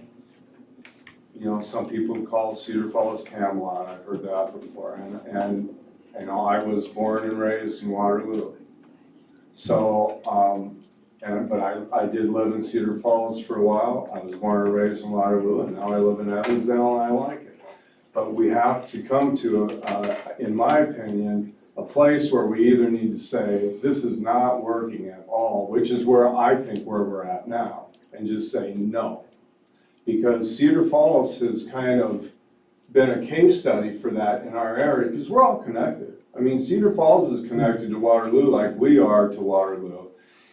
some people call Cedar Falls Camelot, I've heard that before, and I was born and raised in Waterloo. So, but I did live in Cedar Falls for a while. I was born and raised in Waterloo, and now I live in Evansdale, and I like it. But we have to come to, in my opinion, a place where we either need to say, this is not working at all, which is where I think where we're at now, and just say no. Because Cedar Falls has kind of been a case study for that in our area, because we're all connected. I mean, Cedar Falls is connected to Waterloo like we are to Waterloo.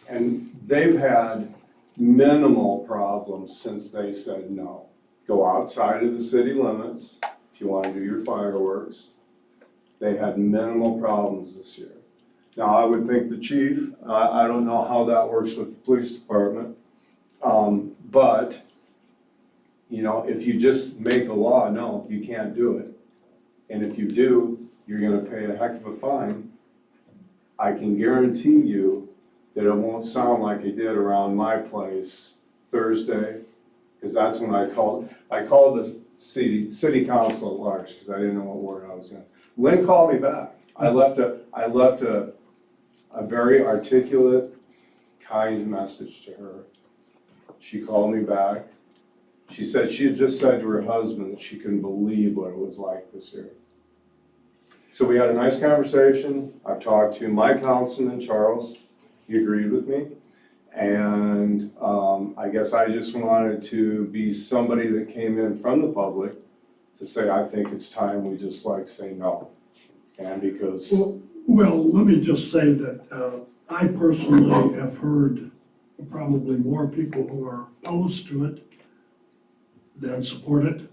And they've had minimal problems since they said no. Go outside of the city limits if you want to do your fireworks. They had minimal problems this year. Now, I would think the chief, I don't know how that works with the police department, but, if you just make a law, no, you can't do it. And if you do, you're gonna pay a heck of a fine. I can guarantee you that it won't sound like it did around my place Thursday, because that's when I called the city council at large, because I didn't know what ward I was in. Lynn called me back. I left a very articulate, kind message to her. She called me back. She said she had just said to her husband that she couldn't believe what it was like this year. So we had a nice conversation. I've talked to my councilman, Charles. He agreed with me. And I guess I just wanted to be somebody that came in from the public to say, I think it's time we just say no. And because. Well, let me just say that I personally have heard probably more people who are opposed to it than support it.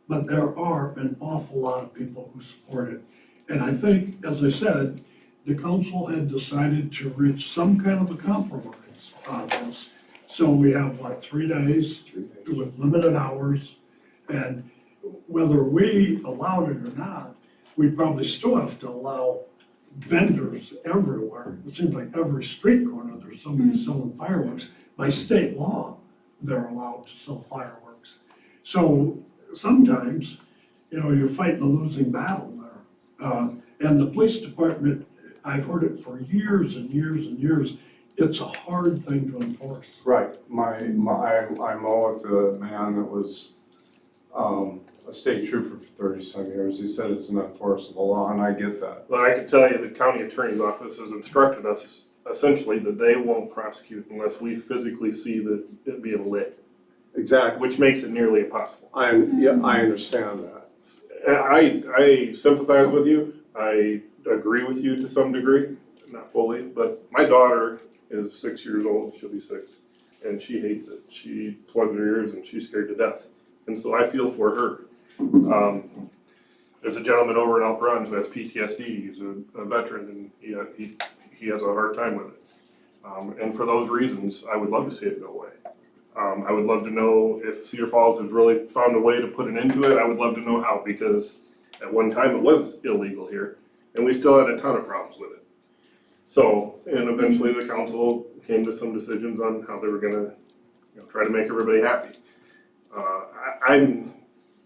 But there are an awful lot of people who support it. And I think, as I said, the council had decided to reach some kind of a compromise on this. So we have, 3 days 3 days. with limited hours? And whether we allowed it or not, we'd probably still have to allow vendors everywhere. It seems like every street corner, there's somebody selling fireworks. By state law, they're allowed to sell fireworks. So sometimes, you're fighting a losing battle there. And the police department, I've heard it for years and years and years, it's a hard thing to enforce. Right, I'm all with the man that was, a state trooper for 30-some years. He said it's an enforceable law, and I get that. But I can tell you, the county attorney's office has instructed us essentially that they won't prosecute unless we physically see that it being lit, Exactly. which makes it nearly impossible. I understand that. And I sympathize with you. I agree with you to some degree, not fully, but my daughter is 6 years old. She'll be 6, and she hates it. She plugs her ears and she's scared to death. And so I feel for her. There's a gentleman over in Elk Run who has PTSD. He's a veteran, and he has a hard time with it. And for those reasons, I would love to see it go away. I would love to know if Cedar Falls has really found a way to put an end to it. I would love to know how, because at one time it was illegal here, and we still had a ton of problems with it. So, and eventually the council came to some decisions on how they were gonna, try to make everybody happy. I'm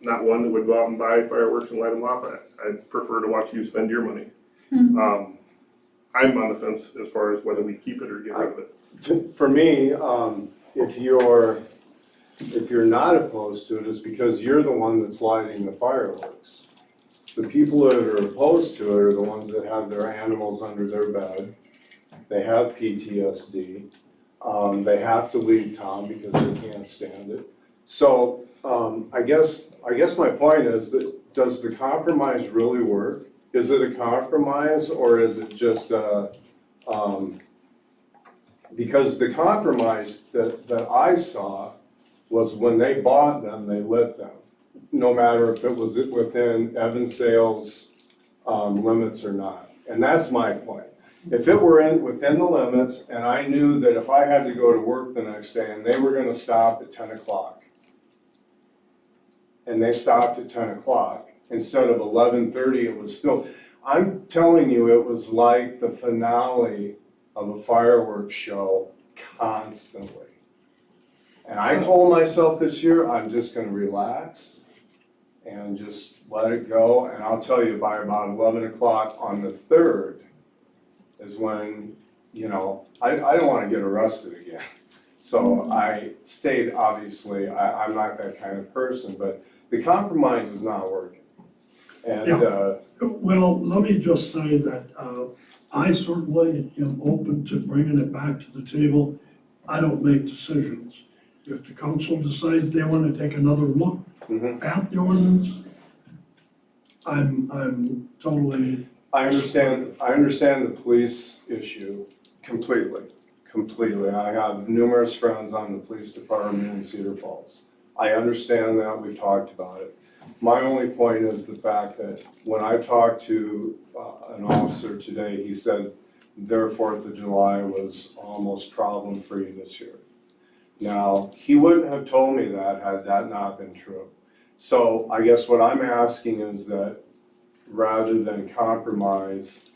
not one that would go out and buy fireworks and light them off. I'd prefer to watch you spend your money. I'm on the fence as far as whether we keep it or get rid of it. For me, if you're not opposed to it, it's because you're the one that's lighting the fireworks. The people that are opposed to it are the ones that have their animals under their bed. They have PTSD. They have to leave town because they can't stand it. So, I guess my point is that, does the compromise really work? Is it a compromise, or is it just because the compromise that I saw was when they bought them, they lit them, no matter if it was within Evansdale's limits or not. And that's my point. If it were within the limits, and I knew that if I had to go to work the next day and they were gonna stop at 10 o'clock, and they stopped at 10 o'clock, instead of 11:30, it was still, I'm telling you, it was like the finale of a fireworks show constantly. And I told myself this year, I'm just gonna relax and just let it go. And I'll tell you, by about 11 o'clock on the 3rd is when, I don't wanna get arrested again. So I stayed, obviously, I'm not that kind of person, but the compromise is not working. And, Well, let me just say that I certainly am open to bringing it back to the table. I don't make decisions. If the council decides they want to take another look at the ordinance, I'm totally. I understand the police issue completely. I have numerous friends on the police department in Cedar Falls. I understand that, we've talked about it. My only point is the fact that when I talked to an officer today, he said their 4th of July was almost problem-free this year. Now, he wouldn't have told me that had that not been true. So I guess what I'm asking is that rather than compromise,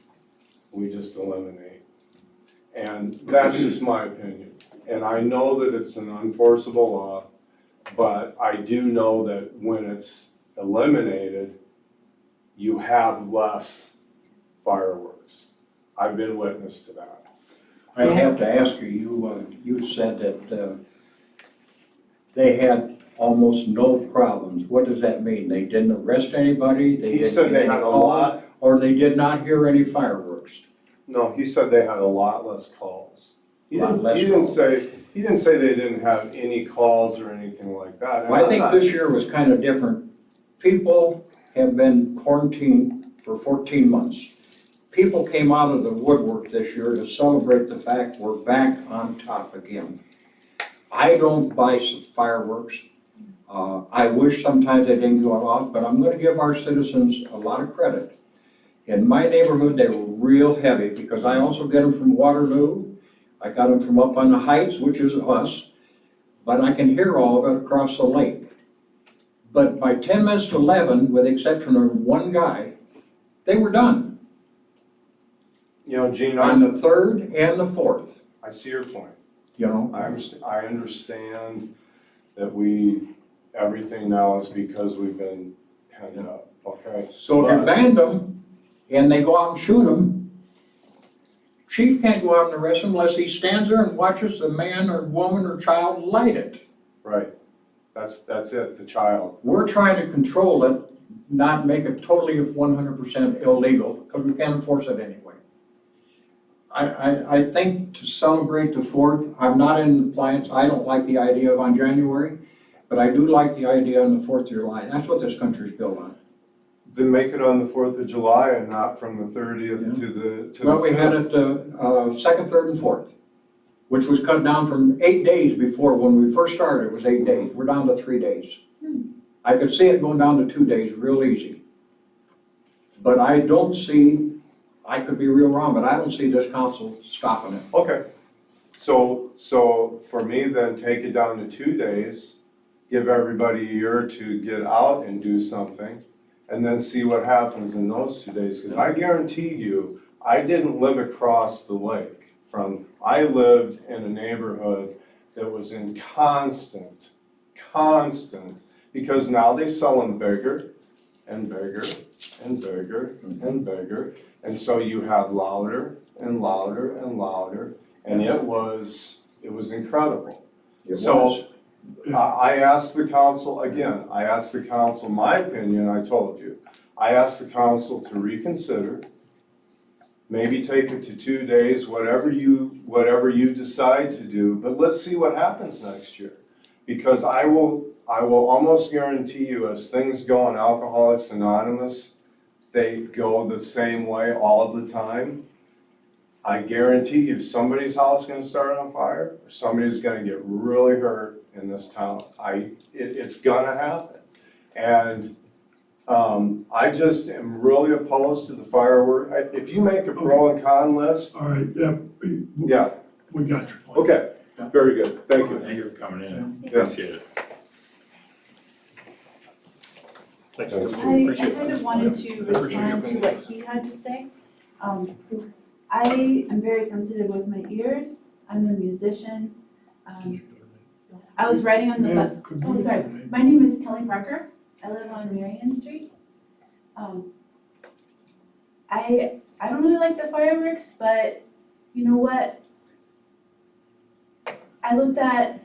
we just eliminate. And that's just my opinion. And I know that it's an unenforceable law, but I do know that when it's eliminated, you have less fireworks. I've been witness to that. I have to ask you, you said that they had almost no problems. What does that mean? They didn't arrest anybody? They He didn't said get they any had a calls, lot, or they did not hear any fireworks? no, he said they had a lot less calls. He Lot didn't, less he didn't calls. say, he didn't say they didn't have any calls or anything like that. And Well, I I'm think not- this year was kind of different. People have been quarantined for 14 months. People came out of the woodwork this year to celebrate the fact we're back on top again. I don't buy fireworks. I wish sometimes they didn't go off, but I'm gonna give our citizens a lot of credit. In my neighborhood, they were real heavy, because I also get them from Waterloo. I got them from up on the Heights, which is us, but I can hear all of it across the lake. But by 10 minutes to 11, with the exception of one guy, they were done You know, Gene, on the 3rd and the 4th, I see your point. you know? I understand that everything now is because we've been penned up, okay? So if you band them and they go out and shoot them, chief can't go out and arrest them unless he stands there and watches the man or woman or child light it. Right, that's it, the child. We're trying to control it, not make it totally 100% illegal, because we can't enforce it anyway. I think to celebrate the 4th, I'm not in compliance, I don't like the idea of on January, but I do like the idea on the 4th of July. That's what this country's built on. Then make it on the 4th of July and not from the 30th to the Well, we had 5th. it 2nd, 3rd, and 4th, which was cut down from 8 days before. When we first started, it was 8 days. We're down to 3 days. I could see it going down to 2 days real easy. But I don't see, I could be real wrong, but I don't see this council stopping it. Okay, so for me then, take it down to 2 days, give everybody a year to get out and do something, and then see what happens in those 2 days, because I guarantee you, I didn't live across the lake I lived in a neighborhood that was in constant, because now they sell them bigger and bigger and bigger and bigger, and so you have louder and louder and louder, and it was incredible. It So, was. I asked the council, my opinion, I told you. I asked the council to reconsider, maybe take it to 2 days, whatever you decide to do, but let's see what happens next year. Because I will almost guarantee you, as things go in Alcoholics Anonymous, they go the same way all the time. I guarantee you, somebody's house is gonna start on fire, or somebody's gonna get really hurt in this town. It's gonna happen. And, I just am really opposed to the firework. If you make a pro and con list, All right, yeah, yeah, we got your point. okay, very good, thank you. Thank you for coming in, Yeah. appreciate it. Thanks. I kind of wanted to respond to what he had to say. I am very sensitive with my ears. I'm a musician. I was writing on the Ma'am, could Oh, you- sorry. My name is Kelly Parker. I live on Marion Street. I don't really like the fireworks, but you know what? I looked at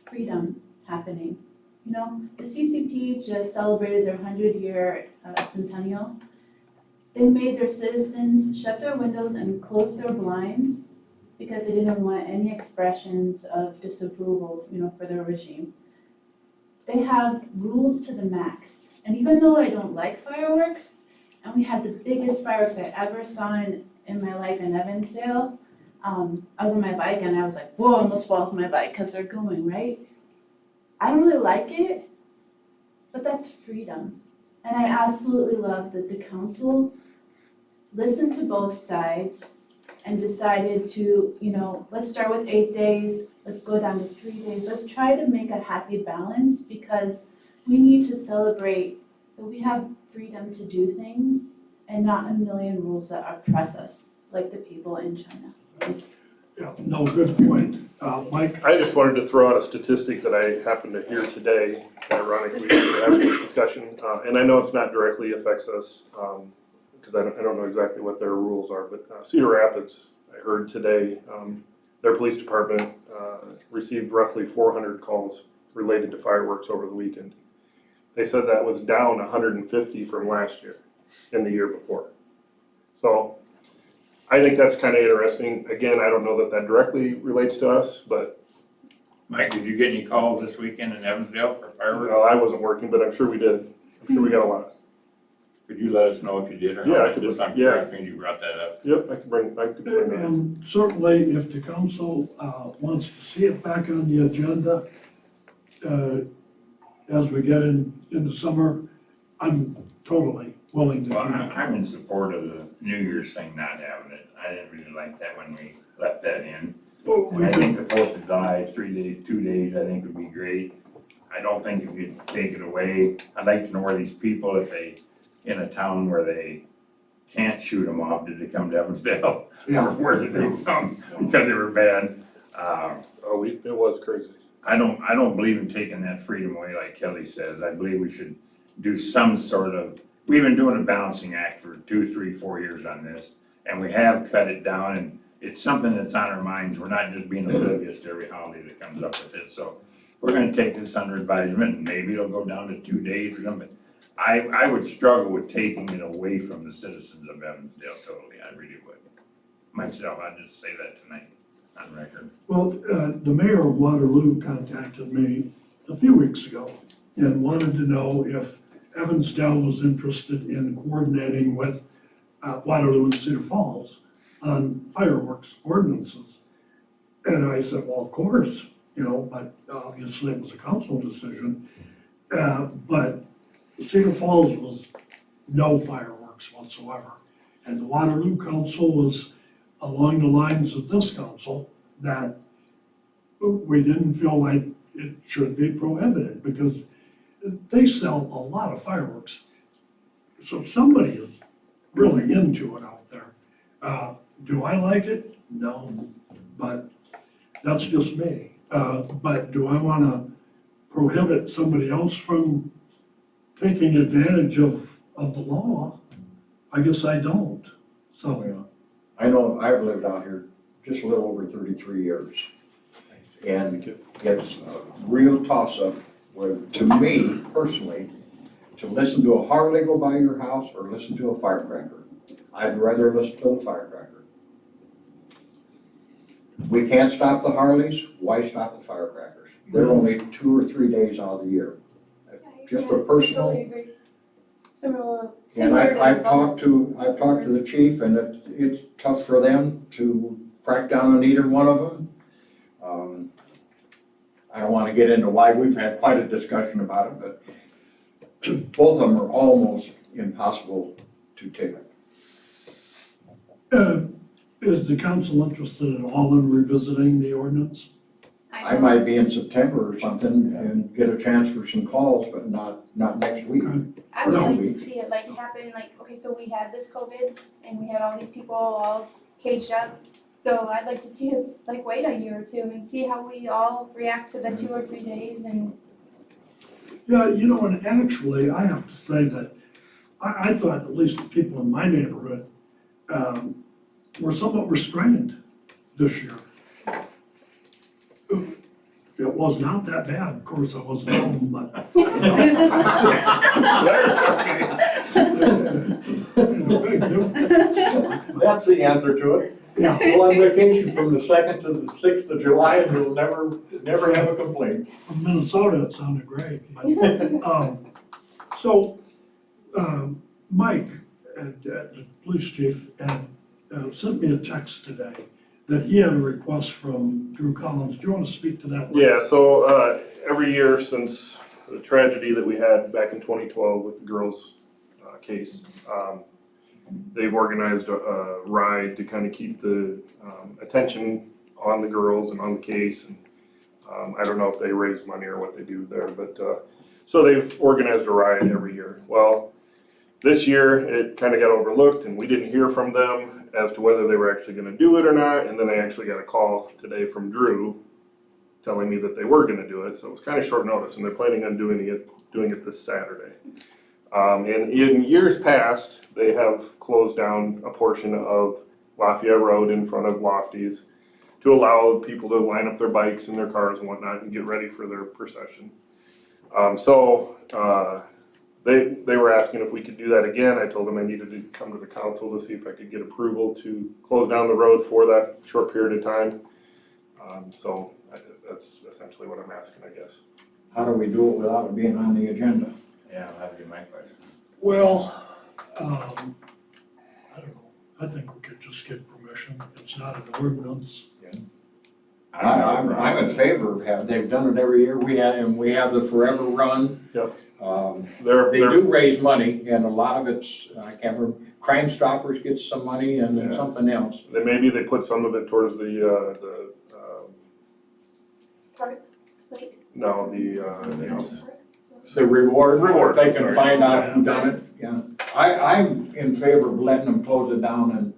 freedom happening. You know, the CCP just celebrated their 100-year centennial. They made their citizens shut their windows and close their blinds because they didn't want any expressions of disapproval, you know, for their regime. They have rules to the max. And even though I don't like fireworks, and we had the biggest fireworks I ever saw in my life in Evansdale, I was on my bike and I was like, whoa, I almost fell off my bike because they're going, right? I don't really like it, but that's freedom. And I absolutely love that the council listened to both sides and decided to, you know, let's start with 8 days, let's go down to 3 days. Let's try to make a happy balance because we need to celebrate that we have freedom to do things and not a million rules that oppress us, like the people in China. Yeah, no, good point. Mike? I just wanted to throw out a statistic that I happened to hear today, ironically, we're having this discussion, and I know it's not directly affects us, because I don't know exactly what their rules are, but Cedar Rapids, I heard today, their police department received roughly 400 calls related to fireworks over the weekend. They said that was down 150 from last year and the year before. So I think that's kind of interesting. Again, I don't know that that directly relates to us, but Mike, did you get any calls this weekend in Evansdale for fireworks? I wasn't working, but I'm sure we did. I'm sure we got a lot. Could you let us know if you did or Yeah, not? I could- Just I'm yeah. curious when you brought that up. Yep, I could bring that. And certainly, if the council wants to see it back on the agenda, as we get into summer, I'm totally willing to do Well, that. I'm in support of the New Year's thing not having it. I didn't really like that when we left that in. And I think the 4th of July, 3 days, 2 days, I think would be great. I don't think if you take it away, I'd like to know where these people, if they, in a town where they can't shoot them off, did they come to Evansdale? Or Yeah. where did they come because they were banned? It was crazy. I don't believe in taking that freedom away like Kelly says. I believe we should do some sort of, we've been doing a balancing act for 2, 3, 4 years on this. And we have cut it down, and it's something that's on our minds. We're not just being oblivious to every holiday that comes up with this. So we're gonna take this under advisement, and maybe it'll go down to 2 days or something. I would struggle with taking it away from the citizens of Evansdale totally. I really would. Myself, I'd just say that tonight on record. Well, the mayor of Waterloo contacted me a few weeks ago and wanted to know if Evansdale was interested in coordinating with Waterloo and Cedar Falls on fireworks ordinances. And I said, well, of course, but obviously it was a council decision. But Cedar Falls was no fireworks whatsoever. And the Waterloo Council was along the lines of this council, that we didn't feel like it should be prohibited because they sell a lot of fireworks. So somebody is really into it out there. Do I like it? No, but that's just me. But do I wanna prohibit somebody else from taking advantage of the law? I guess I don't, so. Well, I know I've lived out here just a little over 33 years. And it's a real toss-up where, to me personally, to listen to a Harley go by your house or listen to a firecracker. I'd rather listen to the firecracker. We can't stop the Harleys, why stop the firecrackers? They're only 2 or 3 days out of the year. Just a personal. Totally agree. Similar And to I've talked to the chief, and it's tough for them to crack down on either one of them. I don't wanna get into why, we've had quite a discussion about it, but both of them are almost impossible to ticket. Is the council interested at all in revisiting the ordinance? I might be in September or something and get a chance for some calls, but not next week. I would No. like to see it happen, okay, so we had this COVID and we had all these people all caged up. So I'd like to see us wait a year or two and see how we all react to the 2 or 3 days and. Yeah, and actually, I have to say that I thought at least the people in my neighborhood were somewhat restrained this year. It was not that bad, of course, I wasn't home, but. Big difference. That's the answer to it. Yeah. Go on vacation from the 2nd to the 6th of July and you'll never have a complaint. From Minnesota, it sounded great, but, Mike, the police chief, had sent me a text today that he had a request from Drew Collins. Do you want to speak to that? Mike? Yeah, so every year since the tragedy that we had back in 2012 with the girls' case, they've organized a ride to kind of keep the attention on the girls and on the case. And I don't know if they raise money or what they do there, but so they've organized a ride every year. Well, this year it kind of got overlooked and we didn't hear from them as to whether they were actually going to do it or not. And then I actually got a call today from Drew telling me that they were going to do it. So it was kind of short notice and they're planning on doing it this Saturday. And in years past, they have closed down a portion of Lafayette Road in front of Lofty's to allow people to line up their bikes and their cars and whatnot and get ready for their procession. They were asking if we could do that again. I told them I needed to come to the council to see if I could get approval to close down the road for that short period of time. That's essentially what I'm asking, I guess. How do we do it without it being on the agenda? Yeah, that'd be my question. Well, I don't know. I think we could just get permission. It's not an ordinance. I'm in favor of they've done it every year. We have the Forever Run. Yep. They do raise money and a lot of it's, I can't remember, Crime Stoppers gets some money and then Yeah. something else. Then maybe they put some of it towards the, Like, no, the, The reward, for Reward, if they can sorry. find out who done it, yeah. I'm in favor of letting them close it down and.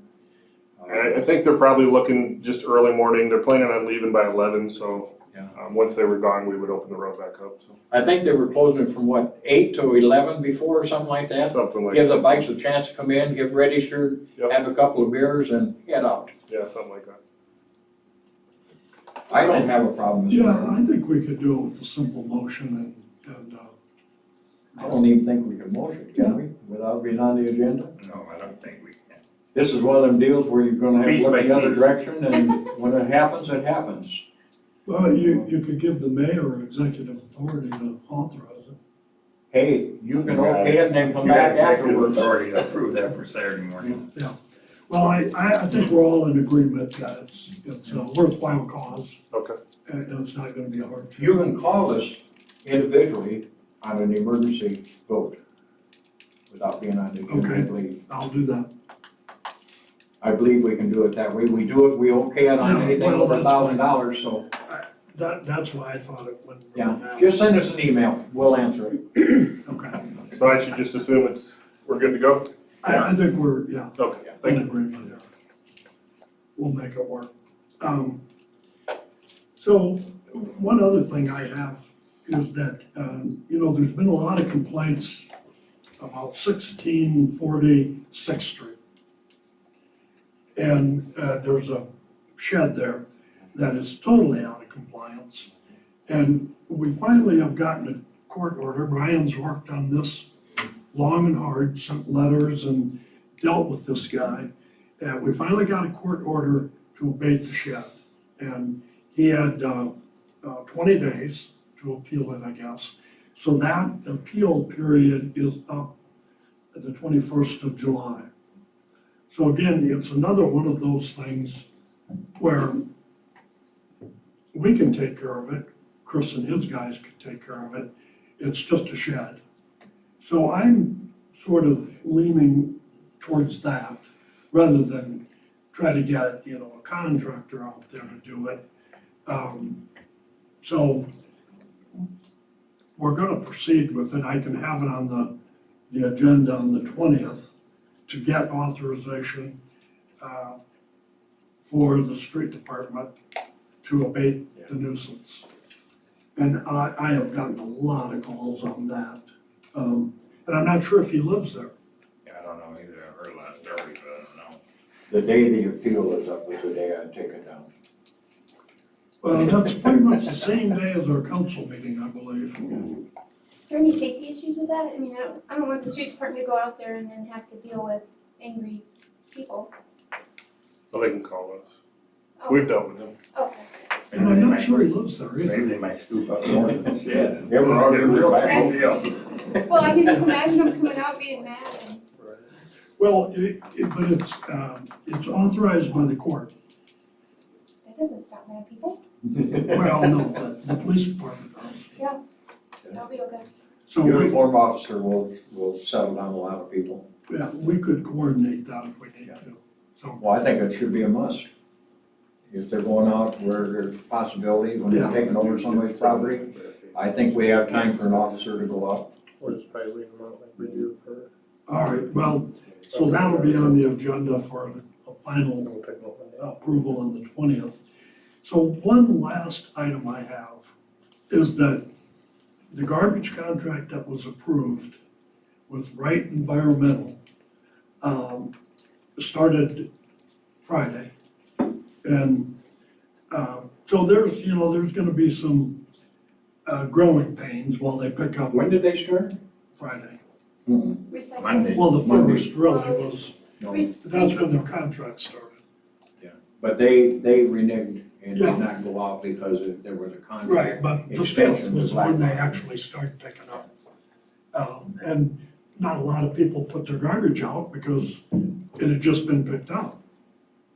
I think they're probably looking just early morning, they're planning on leaving by 11, so. Yeah. Once they were gone, we would open the road back up, so, I think they were closing it from what, 8 to 11 before or something like that? something like. Give the bikes a chance to come in, get registered, Yep. have a couple of beers and head out. Yeah, something like that. I don't have a problem with Yeah, that. I think we could do it with a simple motion and, I don't even think we can motion, can we, without being on the agenda? No, I don't think we can. This is one of them deals where you're gonna have to Piece look by the other piece. direction and when it happens, it happens. well, you could give the mayor executive authority to authorize it. Hey, you can okay it and then come back afterwards. Authority to approve that for Saturday morning. Well, I think we're all in agreement that it's a worthwhile cause Okay. and it's not gonna be a hard. You can call us individually on an emergency vote without being on the agenda, I Okay. believe. I'll do that. I believe we can do it that way. We do it, we okay it on Yeah, anything well, over that's fine. $1,000, so, That's why I thought it wouldn't. yeah. Just send us an email, we'll answer it. Okay. So I should just assume we're good to go? I think we're, yeah, Okay, in thank you. agreement there. We'll make it work. So one other thing I have is that, there's been a lot of complaints about 1640 6th Street. And there's a shed there that is totally out of compliance. And we finally have gotten a court order. Brian's worked on this long and hard, sent letters and dealt with this guy. And we finally got a court order to abate the shed. And he had 20 days to appeal it, I guess. So that appeal period is up at the 21st of July. So again, it's another one of those things where we can take care of it, Chris and his guys could take care of it, it's just a shed. So I'm sort of leaning towards that, rather than try to get, a contractor out there to do it. So we're gonna proceed with it, I can have it on the agenda on the 20th to get authorization for the street department to abate the nuisance. And I have gotten a lot of calls on that. And I'm not sure if he lives there. Yeah, I don't know either, I heard last story, but I don't know. The day the appeal is up is the day I take it down. Well, that's pretty much the same day as our council meeting, I believe. Is there any safety issues with that? I mean, I don't want the street department to go out there and then have to deal with angry people. Well, they can call us. Oh, We've dealt with them. okay. And I'm not sure he lives there Maybe either. they might scoop up more than the shed. Ever ordered real back? Yeah. Well, I can just imagine them coming out being mad and, Well, but it's authorized by the court. that doesn't stop mad people. Well, no, but the police department does. That'll be okay. So we, Uniform officer will settle down a lot of people. yeah, we could coordinate that if we need to. So, Well, I think it should be a must. If they're going out where there's possibilities, when they're Yeah. taking over somebody's property, I think we have time for an officer to go out. Or just probably leave them out like we do for, all right, well, so that'll be on the agenda for a final we'll pick them up Monday. approval on the 20th. So one last item I have is that the garbage contract that was approved with Wright Environmental started Friday. And so there's gonna be some growing pains while they pick up When did they start? Friday. Recycling. Monday. Well, the Monday. first really was, that's when their contract started. But they reneged and Yeah. did not go out because there was a Right, contract. but the extension 5th was to when they Black Rock. actually started picking up. And not a lot of people put their garbage out because it had just been picked up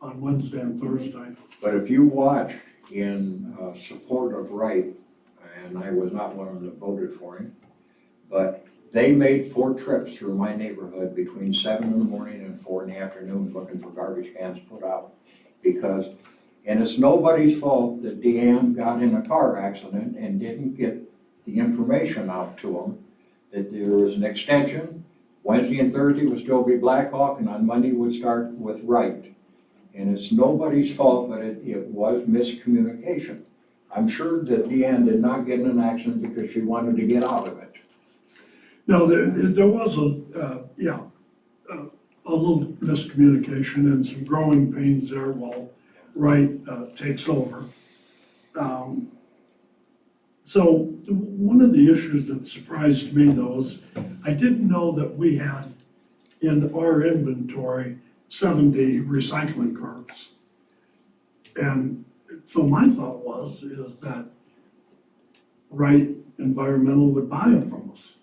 on Wednesday and Thursday. But if you watch in support of Wright, and I was not one of them that voted for him, but They made 4 trips through my neighborhood between 7 in the morning and 4 in the afternoon looking for garbage cans put out. Because, and it's nobody's fault that Deanne got in a car accident and didn't get the information out to them that there was an extension. Wednesday and Thursday would still be Blackhawk, and on Monday would start with Wright. And it's nobody's fault, but it was miscommunication. I'm sure that Deanne did not get in an accident because she wanted to get out of it. No, there was a little miscommunication and some growing pains there while Wright takes over. So one of the issues that surprised me though is I didn't know that we had in our inventory 70 recycling carts. And so my thought is that Wright Environmental would buy them from us.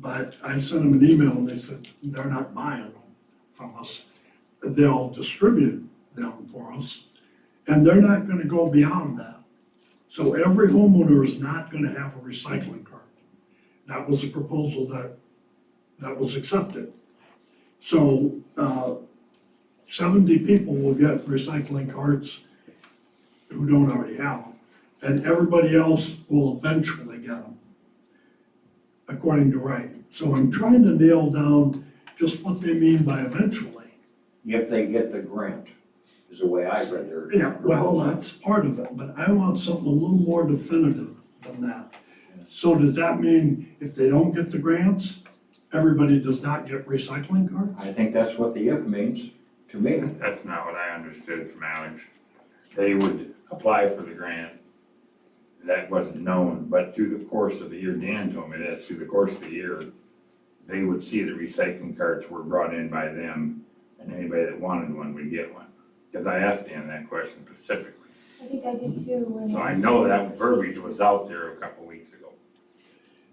But I sent them an email and they said, they're not buying them from us. They'll distribute them for us, and they're not gonna go beyond that. So every homeowner is not gonna have a recycling cart. That was a proposal that was accepted. So, 70 people will get recycling carts who don't already have them, and everybody else will eventually get them, according to Wright. So I'm trying to nail down just what they mean by eventually. If they get the grant, is the way I read their. Yeah, well, that's part of it, but I want something a little more definitive than that. So does that mean if they don't get the grants, everybody does not get recycling carts? I think that's what the if means to me. That's not what I understood from Alex. They would apply for the grant. That wasn't known, but through the course of the year, Dan told me this, through the course of the year, they would see the recycling carts were brought in by them, and anybody that wanted one would get one. Because I asked Dan that question specifically. I think I did too. So I know that verbiage was out there a couple weeks ago.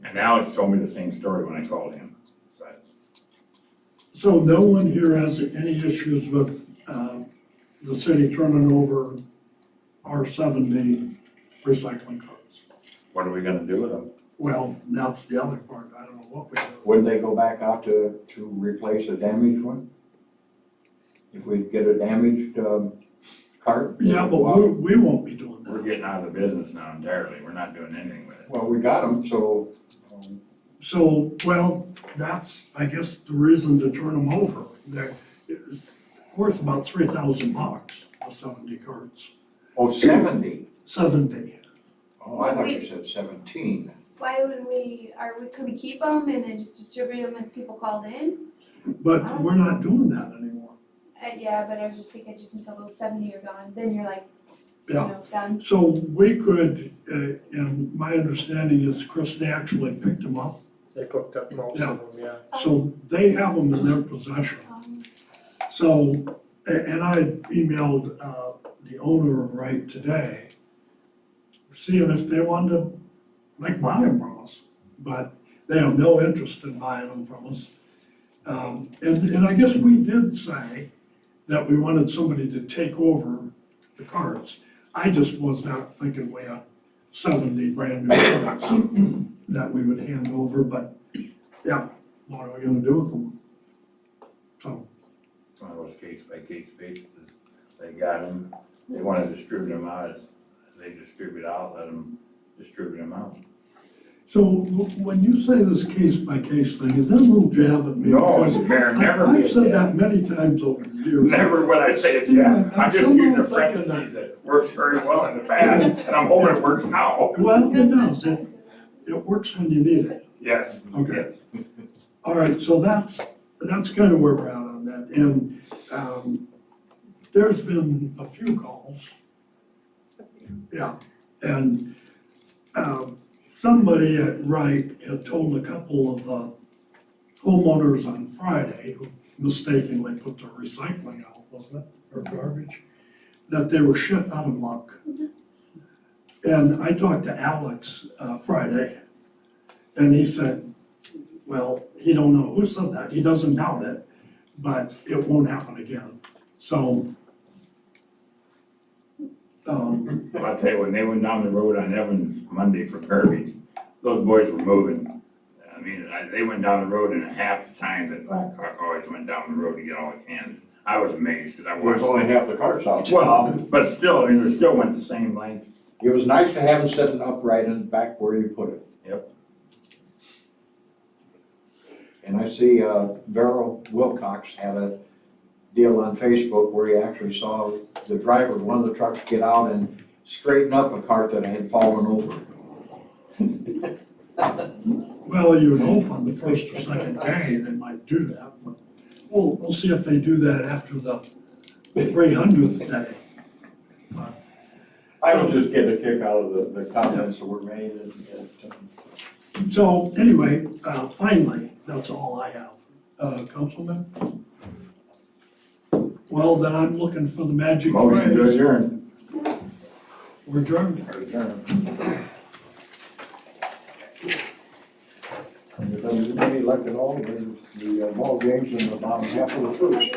And Alex told me the same story when I called him. So no one here has any issues with the city turning over our 70 recycling carts? What are we gonna do with them? Well, that's the other part, I don't know what we do. Wouldn't they go back out to replace a damaged one? If we get a damaged cart? Yeah, but we won't be doing We're that. getting out of the business now entirely. We're not doing anything with it. Well, we got them, so. So, well, that's, I guess, the reason to turn them over. It's worth about $3,000, the 70 carts. Oh, 70. 70. Oh, I thought you said 17. Why wouldn't could we keep them and then just distribute them if people called in? But we're not doing that anymore. Yeah, but I was just thinking just until those 70 are gone, then you're like, Yeah. done. So we could, and my understanding is, Chris, they actually picked them up. They picked up most of them, yeah. So they have them in their possession. So, and I emailed the owner of Wright today, seeing if they wanted to, like, buy them from us. But they have no interest in buying them from us. And I guess we did say that we wanted somebody to take over the carts. I just was not thinking we had 70 brand new carts that we would hand over, but yeah, what are we gonna do with them? So, It's one of those case by case bases. They got them, they wanna distribute them out as they distribute out, let them distribute them out. so when you say this case by case thing, is that a little jab at me? No, Because Mayor, never I've be said a that many times over the years. Never would I say it, yeah. I'm just using the parentheses that works very well in the past, and I'm hoping it works now. Well, it does, it works when you need it. Yes. Okay. Yes. All right, so that's kind of where we're at on that, and, there's been a few calls. Yeah, and, somebody at Wright had told a couple of, homeowners on Friday, who mistakenly put their recycling out, wasn't it, or garbage, that they were shit out of luck. And I talked to Alex, Friday, and he said, well, he don't know who said that, he doesn't doubt it, but it won't happen again. So, I'll tell you, when they went down the road on Evans Monday for garbage, those boys were moving. I mean, they went down the road in a half the time that Blackhawk always went down the road to get all the cans. I was amazed, because I There's watched. only half the carts out. Well, but still, I mean, they still went the same length. It was nice to have it sitting upright and back where you put it. Yep. And I see, Darrell Wilcox had a deal on Facebook where he actually saw the driver, of one of the trucks, get out and straighten up a cart that had fallen over. Well, you would hope on the first or second day they might do that, but we'll see if they do that after the 300th day. I was just getting a kick out of the comments that were made So anyway, finally, that's all I have. Councilman? Well, then I'm looking for the magic Motion to phrase. adjourn. We're adjourned. If there's any luck at all, the ball game's in the bottom half of the first.